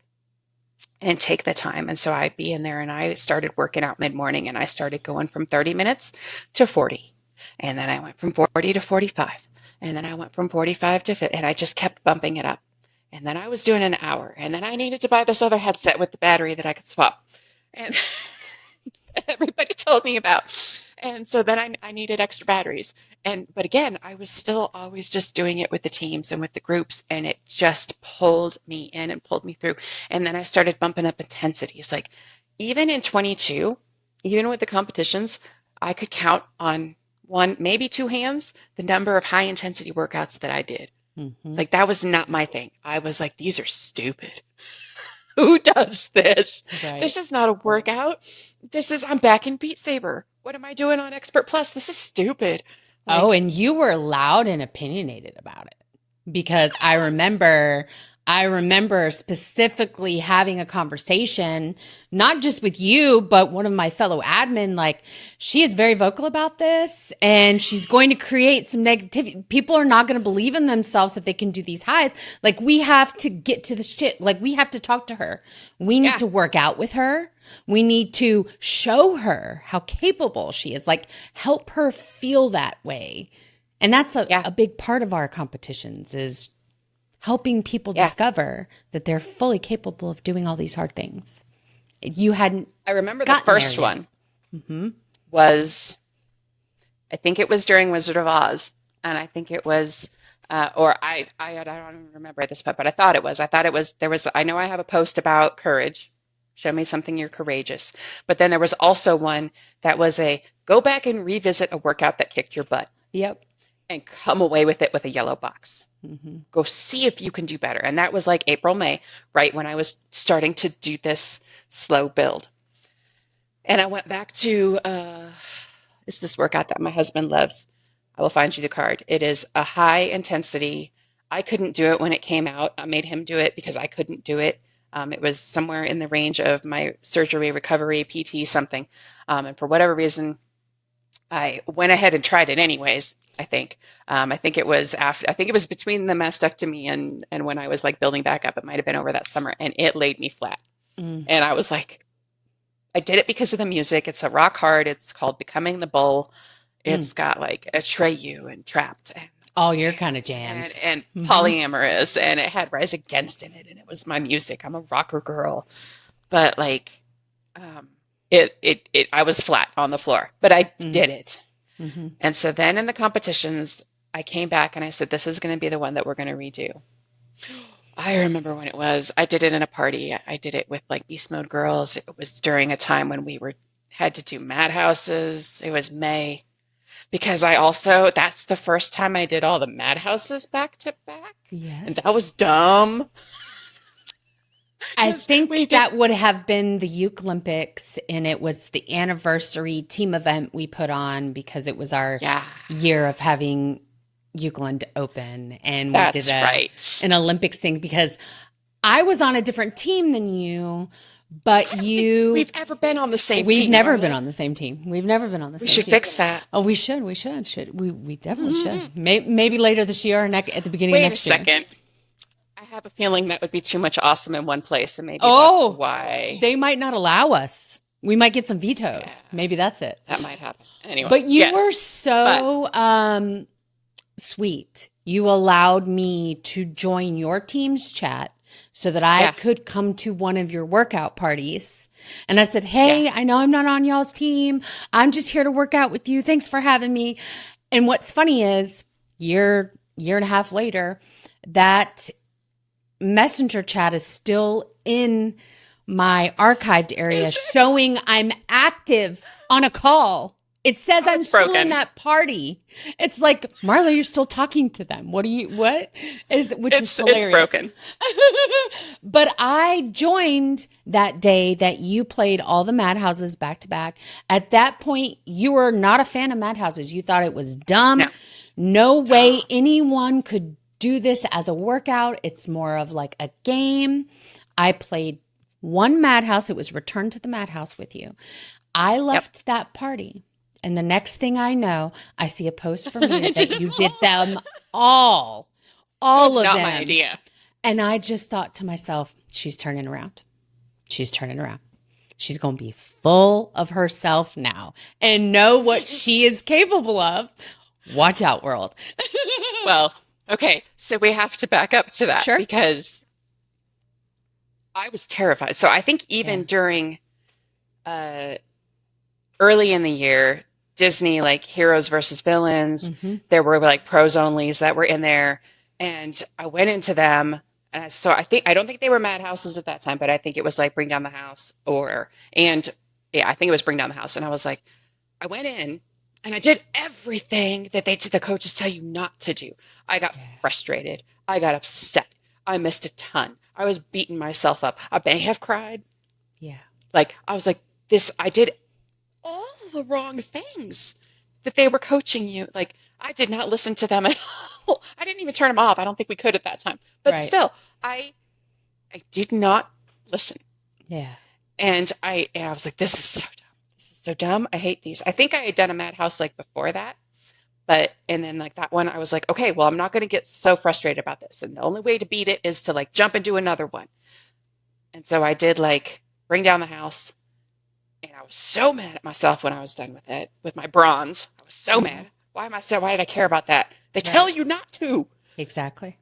and take the time. And so I'd be in there and I started working out mid-morning and I started going from 30 minutes to 40. And then I went from 40 to 45. And then I went from 45 to 50, and I just kept bumping it up. And then I was doing an hour. And then I needed to buy this other headset with the battery that I could swap. And everybody told me about. And so then I needed extra batteries. But again, I was still always just doing it with the teams and with the groups, and it just pulled me in and pulled me through. And then I started bumping up intensities. Like even in 22, even with the competitions, I could count on one, maybe two hands, the number of high intensity workouts that I did. Mm-hmm. Like that was not my thing. I was like, these are stupid. Who does this? Right. This is not a workout. I'm back in Beat Saber. What am I doing on Expert Plus? This is stupid. Oh, and you were loud and opinionated about it because I remember specifically having a conversation, not just with you, but one of my fellow admin. Like, she is very vocal about this and she's going to create some negativity. People are not going to believe in themselves that they can do these highs. Like, we have to get to the shit. Like, we have to talk to her. We need to work out with her. We need to show her how capable she is, like help her feel that way. And that's a big part of our competitions is helping people discover that they're fully capable of doing all these hard things. I remember the first one was, I think it was during Wizard of Oz. And I think it was, I don't even remember at this point, but I thought it was, I know I have a post about courage. Show me something you're courageous. But then there was also one that was go back and revisit a workout that kicked your butt. Yep. And come away with it with a yellow box. Mm-hmm. Go see if you can do better. And that was like April, May, right when I was starting to do this slow build. And I went back to, it's this workout that my husband loves. I will find you the card. It is a high intensity. I couldn't do it when it came out. I made him do it because I couldn't do it. It was somewhere in the range of my surgery, recovery, PT, something. And for whatever reason, I went ahead and tried it anyways, I think. I think it was between the mastectomy and when I was like building back up. It might have been over that summer, and it laid me flat. And I was like, I did it because of the music. It's a rock hard. It's called Becoming the Bull. It's got like Atreyu and Trapped. And all your kind of jams. And polyamorous, and it had Rise Against in it, and it was my music. I'm a rocker girl. But like, I was flat on the floor, but I did it. Mm-hmm. And so then in the competitions, I came back and I said, this is going to be the one that we're going to redo. I remember when it was. I did it in a party. I did it with like Beast Mode girls. It was during a time when we had to do Madhouses. It was May. Because that's the first time I did all the Madhouses back to back. Yes. And that was dumb. I think that would have been the Uke Olympics, and it was the anniversary team event we put on because it was our year of having Euclid open. And we did an Olympics thing because I was on a different team than you, but we've ever been on the same team. We've never been on the same team. We've never been on the same team. We should fix that. Oh, we should. We definitely should. Maybe later this year or at the beginning of next year. Wait a second. I have a feeling that would be too much awesome in one place, and maybe that's why. They might not allow us. We might get some vetoes. Yeah, maybe that's it. That might happen. Anyway. But you were so sweet. You allowed me to join your team's chat so that I could come to one of your workout parties. And I said, hey, I know I'm not on y'all's team. I'm just here to work out with you. Thanks for having me. And what's funny is year and a half later, that messenger chat is still in my archived area showing I'm active on a call. It says I'm still in that party. It's like, Marla, you're still talking to them. Which is hilarious. It's broken. But I joined that day that you played all the Madhouses back to back. At that point, you were not a fan of Madhouses. You thought it was dumb. No way anyone could do this as a workout. It's more of like a game. I played one Madhouse. It was Return to the Madhouse with you. I left that party. And the next thing I know, I see a post from you that you did them all of them. Not my idea. And I just thought to myself, she's turning around. She's turning around. She's going to be full of herself now and know what she is capable of. Watch out, world. Well, okay. So we have to back up to that because I was terrified. So I think even during early in the year, Disney, like Heroes versus Villains, there were like pros onlys that were in there. And I went into them. And I don't think they were Madhouses at that time, but I think it was like Bring Down the House I think it was Bring Down the House. And I was like, I went in and I did everything that the coaches tell you not to do. I got frustrated. I got upset. I missed a ton. I was beating myself up. I may have cried. Yeah. Like, I was like, I did all the wrong things that they were coaching you. Like, I did not listen to them at all. I didn't even turn them off. I don't think we could at that time. But still, I did not listen. Yeah. And I was like, this is so dumb. This is so dumb. I hate these. I think I had done a Madhouse like before that. And then like that one, I was like, okay, well, I'm not going to get so frustrated about this. And the only way to beat it is to like jump into another one. And so I did like Bring Down the House. And I was so mad at myself when I was done with it, with my bronze. I was so mad. Why did I care about that? They tell you not to. Exactly.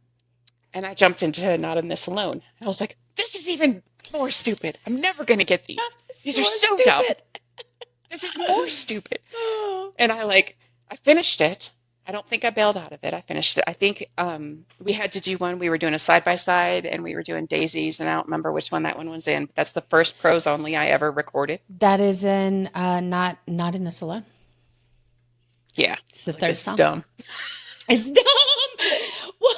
And I jumped into Not in This Alone. And I was like, this is even more stupid. I'm never going to get these. These are so dumb. This is more stupid. And I finished it. I don't think I bailed out of it. I finished it. I think we had to do one. We were doing a side-by-side, and we were doing daisies, and I don't remember which one that one was in. That's the first pros only I ever recorded. That is in Not in This Alone. Yeah. It's the third song. Dumb. It's dumb. Well,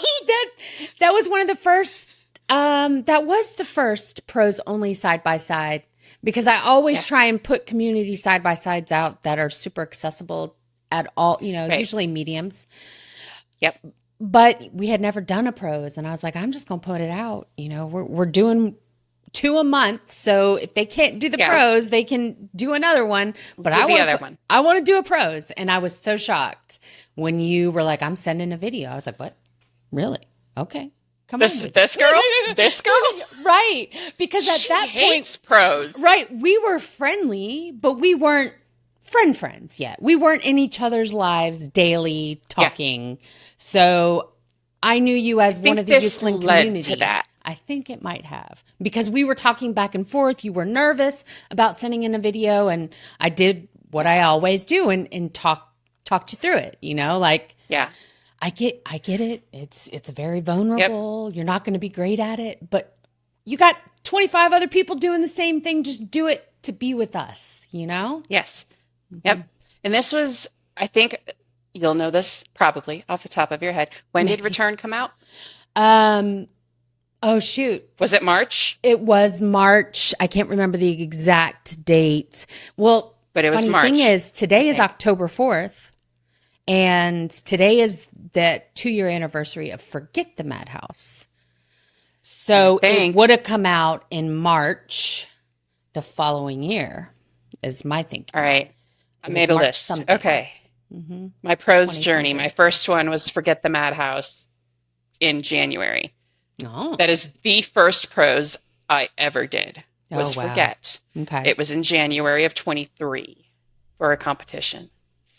that was one of the first, that was the first pros only side-by-side, because I always try and put community side-by-sides out that are super accessible at all, usually mediums. Yep. But we had never done a pros, and I was like, I'm just going to put it out. We're doing 2 a month, so if they can't do the pros, they can do another one. But I want to do a pros, and I was so shocked when you were like, I'm sending a video. I was like, what? Really? Okay. Come on. This girl? This girl? Right. Because at that hates point, pros. Right. We were friendly, but we weren't friends yet. We weren't in each other's lives daily talking. Yeah. So I knew you as one of the Euclid community. To that. I think it might have, because we were talking back and forth. You were nervous about sending in a video, and I did what I always do and talked you through it. Yeah. I get it. It's very vulnerable. Yep. You're not going to be great at it, but you got 25 other people doing the same thing. Just do it to be with us, Yes. Mm-hmm. Yep. And this was, I think you'll know this probably off the top of your head. When did Return come out? Oh, shoot. Was it March? It was March. I can't remember the exact date. Well, but it was March. The thing is, today is October 4th, and today is the 2-year anniversary of Forget the Madhouse. And I So it think, would have come out in March the following year, is my all thinking. right, I It was made a March list. something. Okay. Mm-hmm. My prose journey. My 2023. first one was Forget the Madhouse in January. Oh. That is the first prose I ever did, Oh, was wow. Forget. Okay. It was in January of 23 for a competition.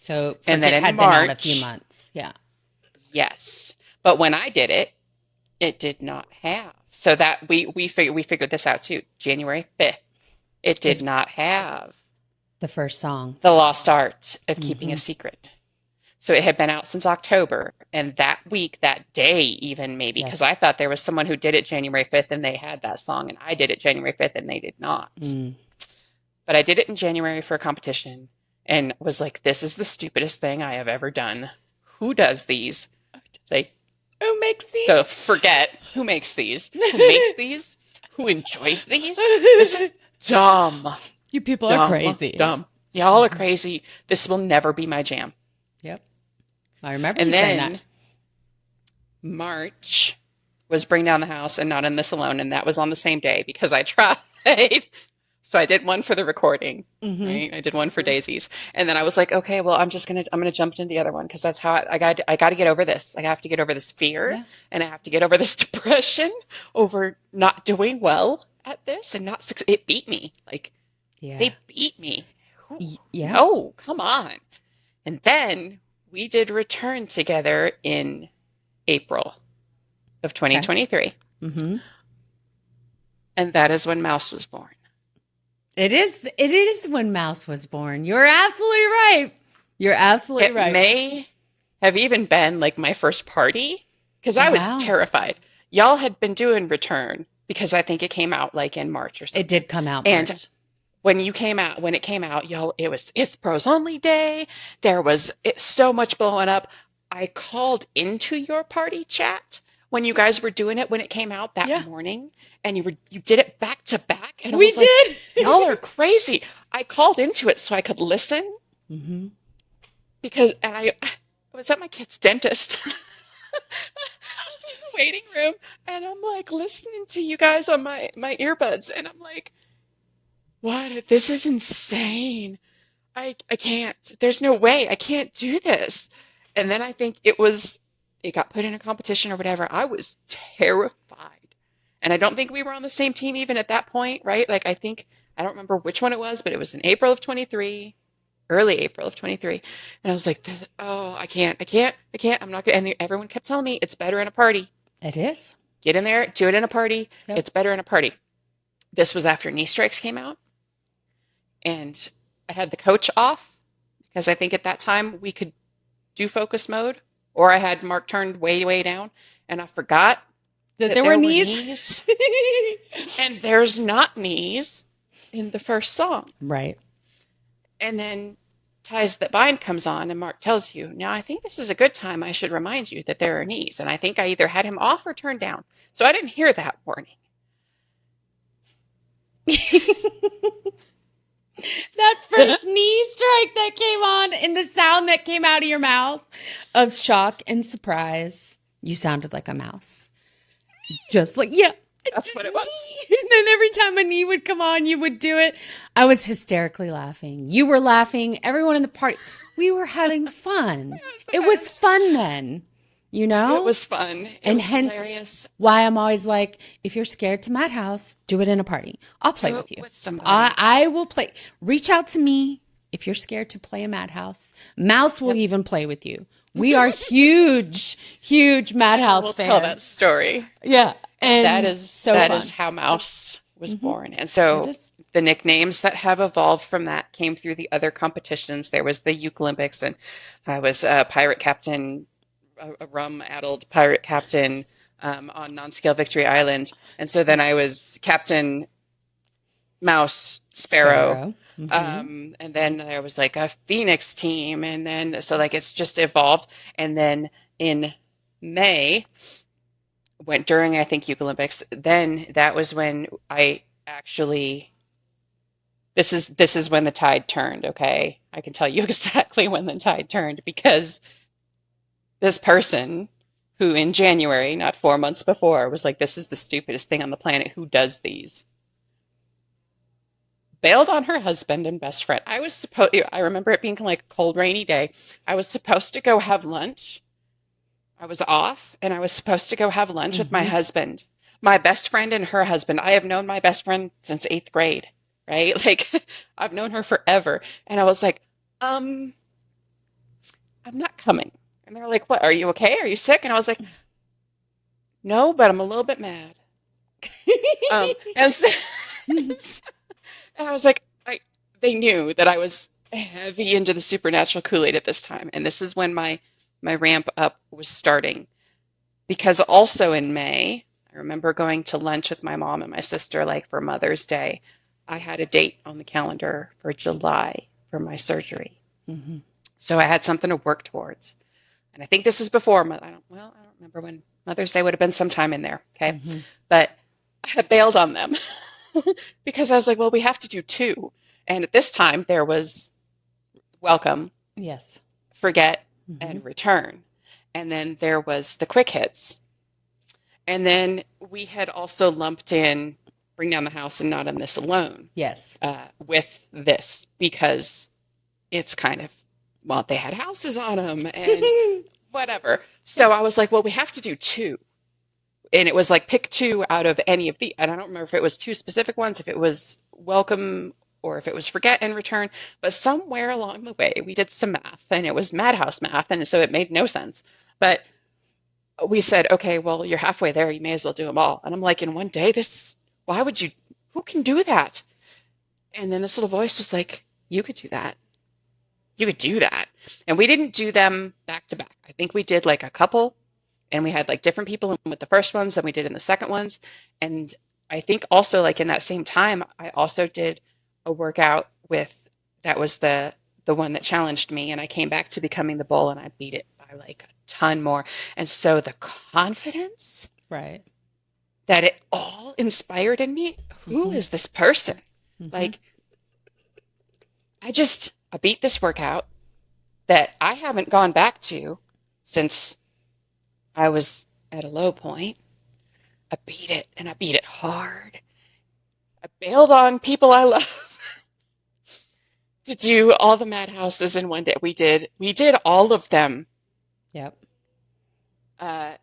So And then Forget in had been out a few March, months. Yeah. yes. But when I did it, it did not have. So that we figured this out too. January 5th, it did Was not have the first song. The Lost Art of Keeping Mm-hmm. a Secret. So it had been out since October, and that week, that day even maybe, because Yes. I thought there was someone who did it January 5th and they had that song, and I did it January 5th and they did not. Mm. But I did it in January for a competition and was like, this is the stupidest thing I have ever done. Who does these? Like, Who makes so these? forget who makes these, who makes these, who enjoys these. This is dumb, You people are dumb, crazy. dumb. Y'all are crazy. This will never be my jam. Yep. I remember you And saying that. then March was Bring Down the House and Not in This Alone, and that was on the same day because I tried. So I did one for the recording, Mm-hmm. right? I did one for Daisy's, and then I was like, okay, well, I'm gonna jump into the other one because that's how I got to get over this. I have to get over this fear, Yeah. and I have to get over this depression over not doing well at this and not succeed. It beat me. Like Yeah. they beat me. Yeah. No, come on. And then we did return together in April of Okay. 2023. Mm-hmm. And that is when Mouse was born. It is when Mouse was born. You're absolutely right. You're absolutely It right. may have even been like my first party because Oh, I was wow. terrified. Y'all had been doing Return because I think it came out like in March or something. It did come out And March. when it came out, y'all, it's pros only day. It's so much blowing up. I called into your party chat when you guys were doing it when it came out that Yeah. morning, and you did it back to back, and I We was like, did. y'all are crazy. I called into it so I could listen Mm-hmm. because I was at my kid's dentist. Waiting room, and I'm like listening to you guys on my earbuds, and I'm like, what? This is insane. I can't. There's no way. I can't do this. And then I think it got put in a competition or whatever. I was terrified. And I don't think we were on the same team even at that point, right? Like I don't remember which one it was, but it was in April of 23, early April of 23. And I was like, oh, I can't. I'm not gonna. And everyone kept telling me it's better in a party. It is. Get in there, do it in a party. Yep. It's better in a party. This was after Knee Strikes came out, and I had the coach off because I think at that time we could do focus mode, or I had Mark turned way, way down, and I forgot That that there were knees. and there's not knees in the first song. Right. And then Ties That Bind comes on, and Mark tells you, now I think this is a good time I should remind you that there are knees. And I think I either had him off or turned down. So I didn't hear that warning. That first knee strike that came on and the sound that came out of your mouth of shock and surprise, you sounded like a mouse. Just like, yeah. That's what it was. And then every time a knee would come on, you would do it. I was hysterically laughing. You were laughing. Everyone in the party. We were having fun. It was fun then, you know? It was fun. It was hence hilarious. why I'm always like, if you're scared to Madhouse, do it in a party. I'll play Do with it you. with somebody. I will play. Reach out to me if you're scared to play a Madhouse. Mouse will even play with you. We are huge, huge Madhouse We'll fans. tell that story. Yeah. And that is so that fun. is how Mouse was born. And It so is. the nicknames that have evolved from that came through the other competitions. There was the Uke Olympics, and I was a pirate captain, a rum-addled pirate captain on Non-Scale Victory Island. And so then I was Captain Mouse Sparrow. Mhm. And then there was like a Phoenix team, and then so like it's just evolved. And then in May, went during I think Uke Olympics, then that was when I actually this is when the tide turned, okay? I can tell you exactly when the tide turned because this person who in January, not 4 months before, was like, this is the stupidest thing on the planet. Who does these? Bailed on her husband and best friend. I remember it being like a cold, rainy day. I was supposed to go have lunch. I was off and I was supposed to go have lunch with my husband, my best friend and her husband. I have known my best friend since 8th grade, right? Like I've known her forever. And I was like, I'm not coming. And they're like, what? Are you okay? Are you sick? And I was like, no, but I'm a little bit mad. And, so, and I was like, they knew that I was heavy into the supernatural Kool-Aid at this time. And this is when my ramp up was starting. Because also in May, I remember going to lunch with my mom and my sister, like for Mother's Day. I had a date on the calendar for July for my surgery. Mm-hmm. So I had something to work towards. And I think this was before, I don't remember when Mother's Day would have been sometime in there. Okay. Mm-hmm. But I had bailed on them because I was like, well, we have to do 2. And at this time there was welcome. Yes. Forget and return. And then there was the quick hits. And then we had also lumped in Bring Down the House and Not in This Alone. Yes. With this because it's kind of, well, they had houses on them and whatever. So I was like, well, we have to do 2. And it was like, pick 2 out of any of the, and I don't remember if it was 2 specific ones, if it was welcome or if it was forget and return. But somewhere along the way, we did some math and it was Madhouse math. And so it made no sense. But we said, okay, well, you're halfway there. You may as well do them all. And I'm like, in one day, why would you, who can do that? And then this little voice was like, you could do that. You could do that. And we didn't do them back to back. I think we did like a couple and we had like different people with the first ones than we did in the second ones. And I think also like in that same time, I also did a workout that was the one that challenged me. And I came back to becoming the bull and I beat it by like a ton more. And so the confidence right, that it all inspired in me, who is this person? Like, I beat this workout that I haven't gone back to since I was at a low point. I beat it and I beat it hard. I bailed on people I love to do all the madhouses in one day. We did all of them. Yep.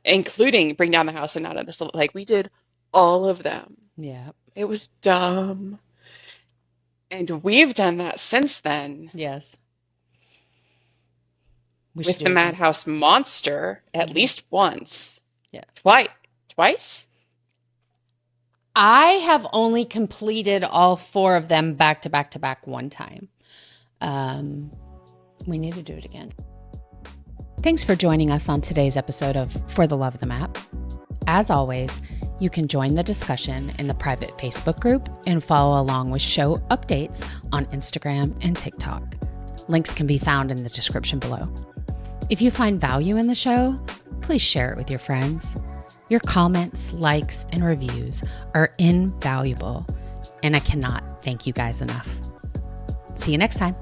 Including Bring Down the House and Not in This. Like we did all of them. Yeah. It was dumb. And we've done that since then. Yes. With the Madhouse monster at least once. Yeah. Twice? I have only completed all 4 of them back to back to back one time. We need to do it again. Thanks for joining us on today's episode of For the Love of the Map. As always, you can join the discussion in the private Facebook group and follow along with show updates on Instagram and TikTok. Links can be found in the description below. If you find value in the show, please share it with your friends. Your comments, likes, and reviews are invaluable, and I cannot thank you guys enough. See you next time.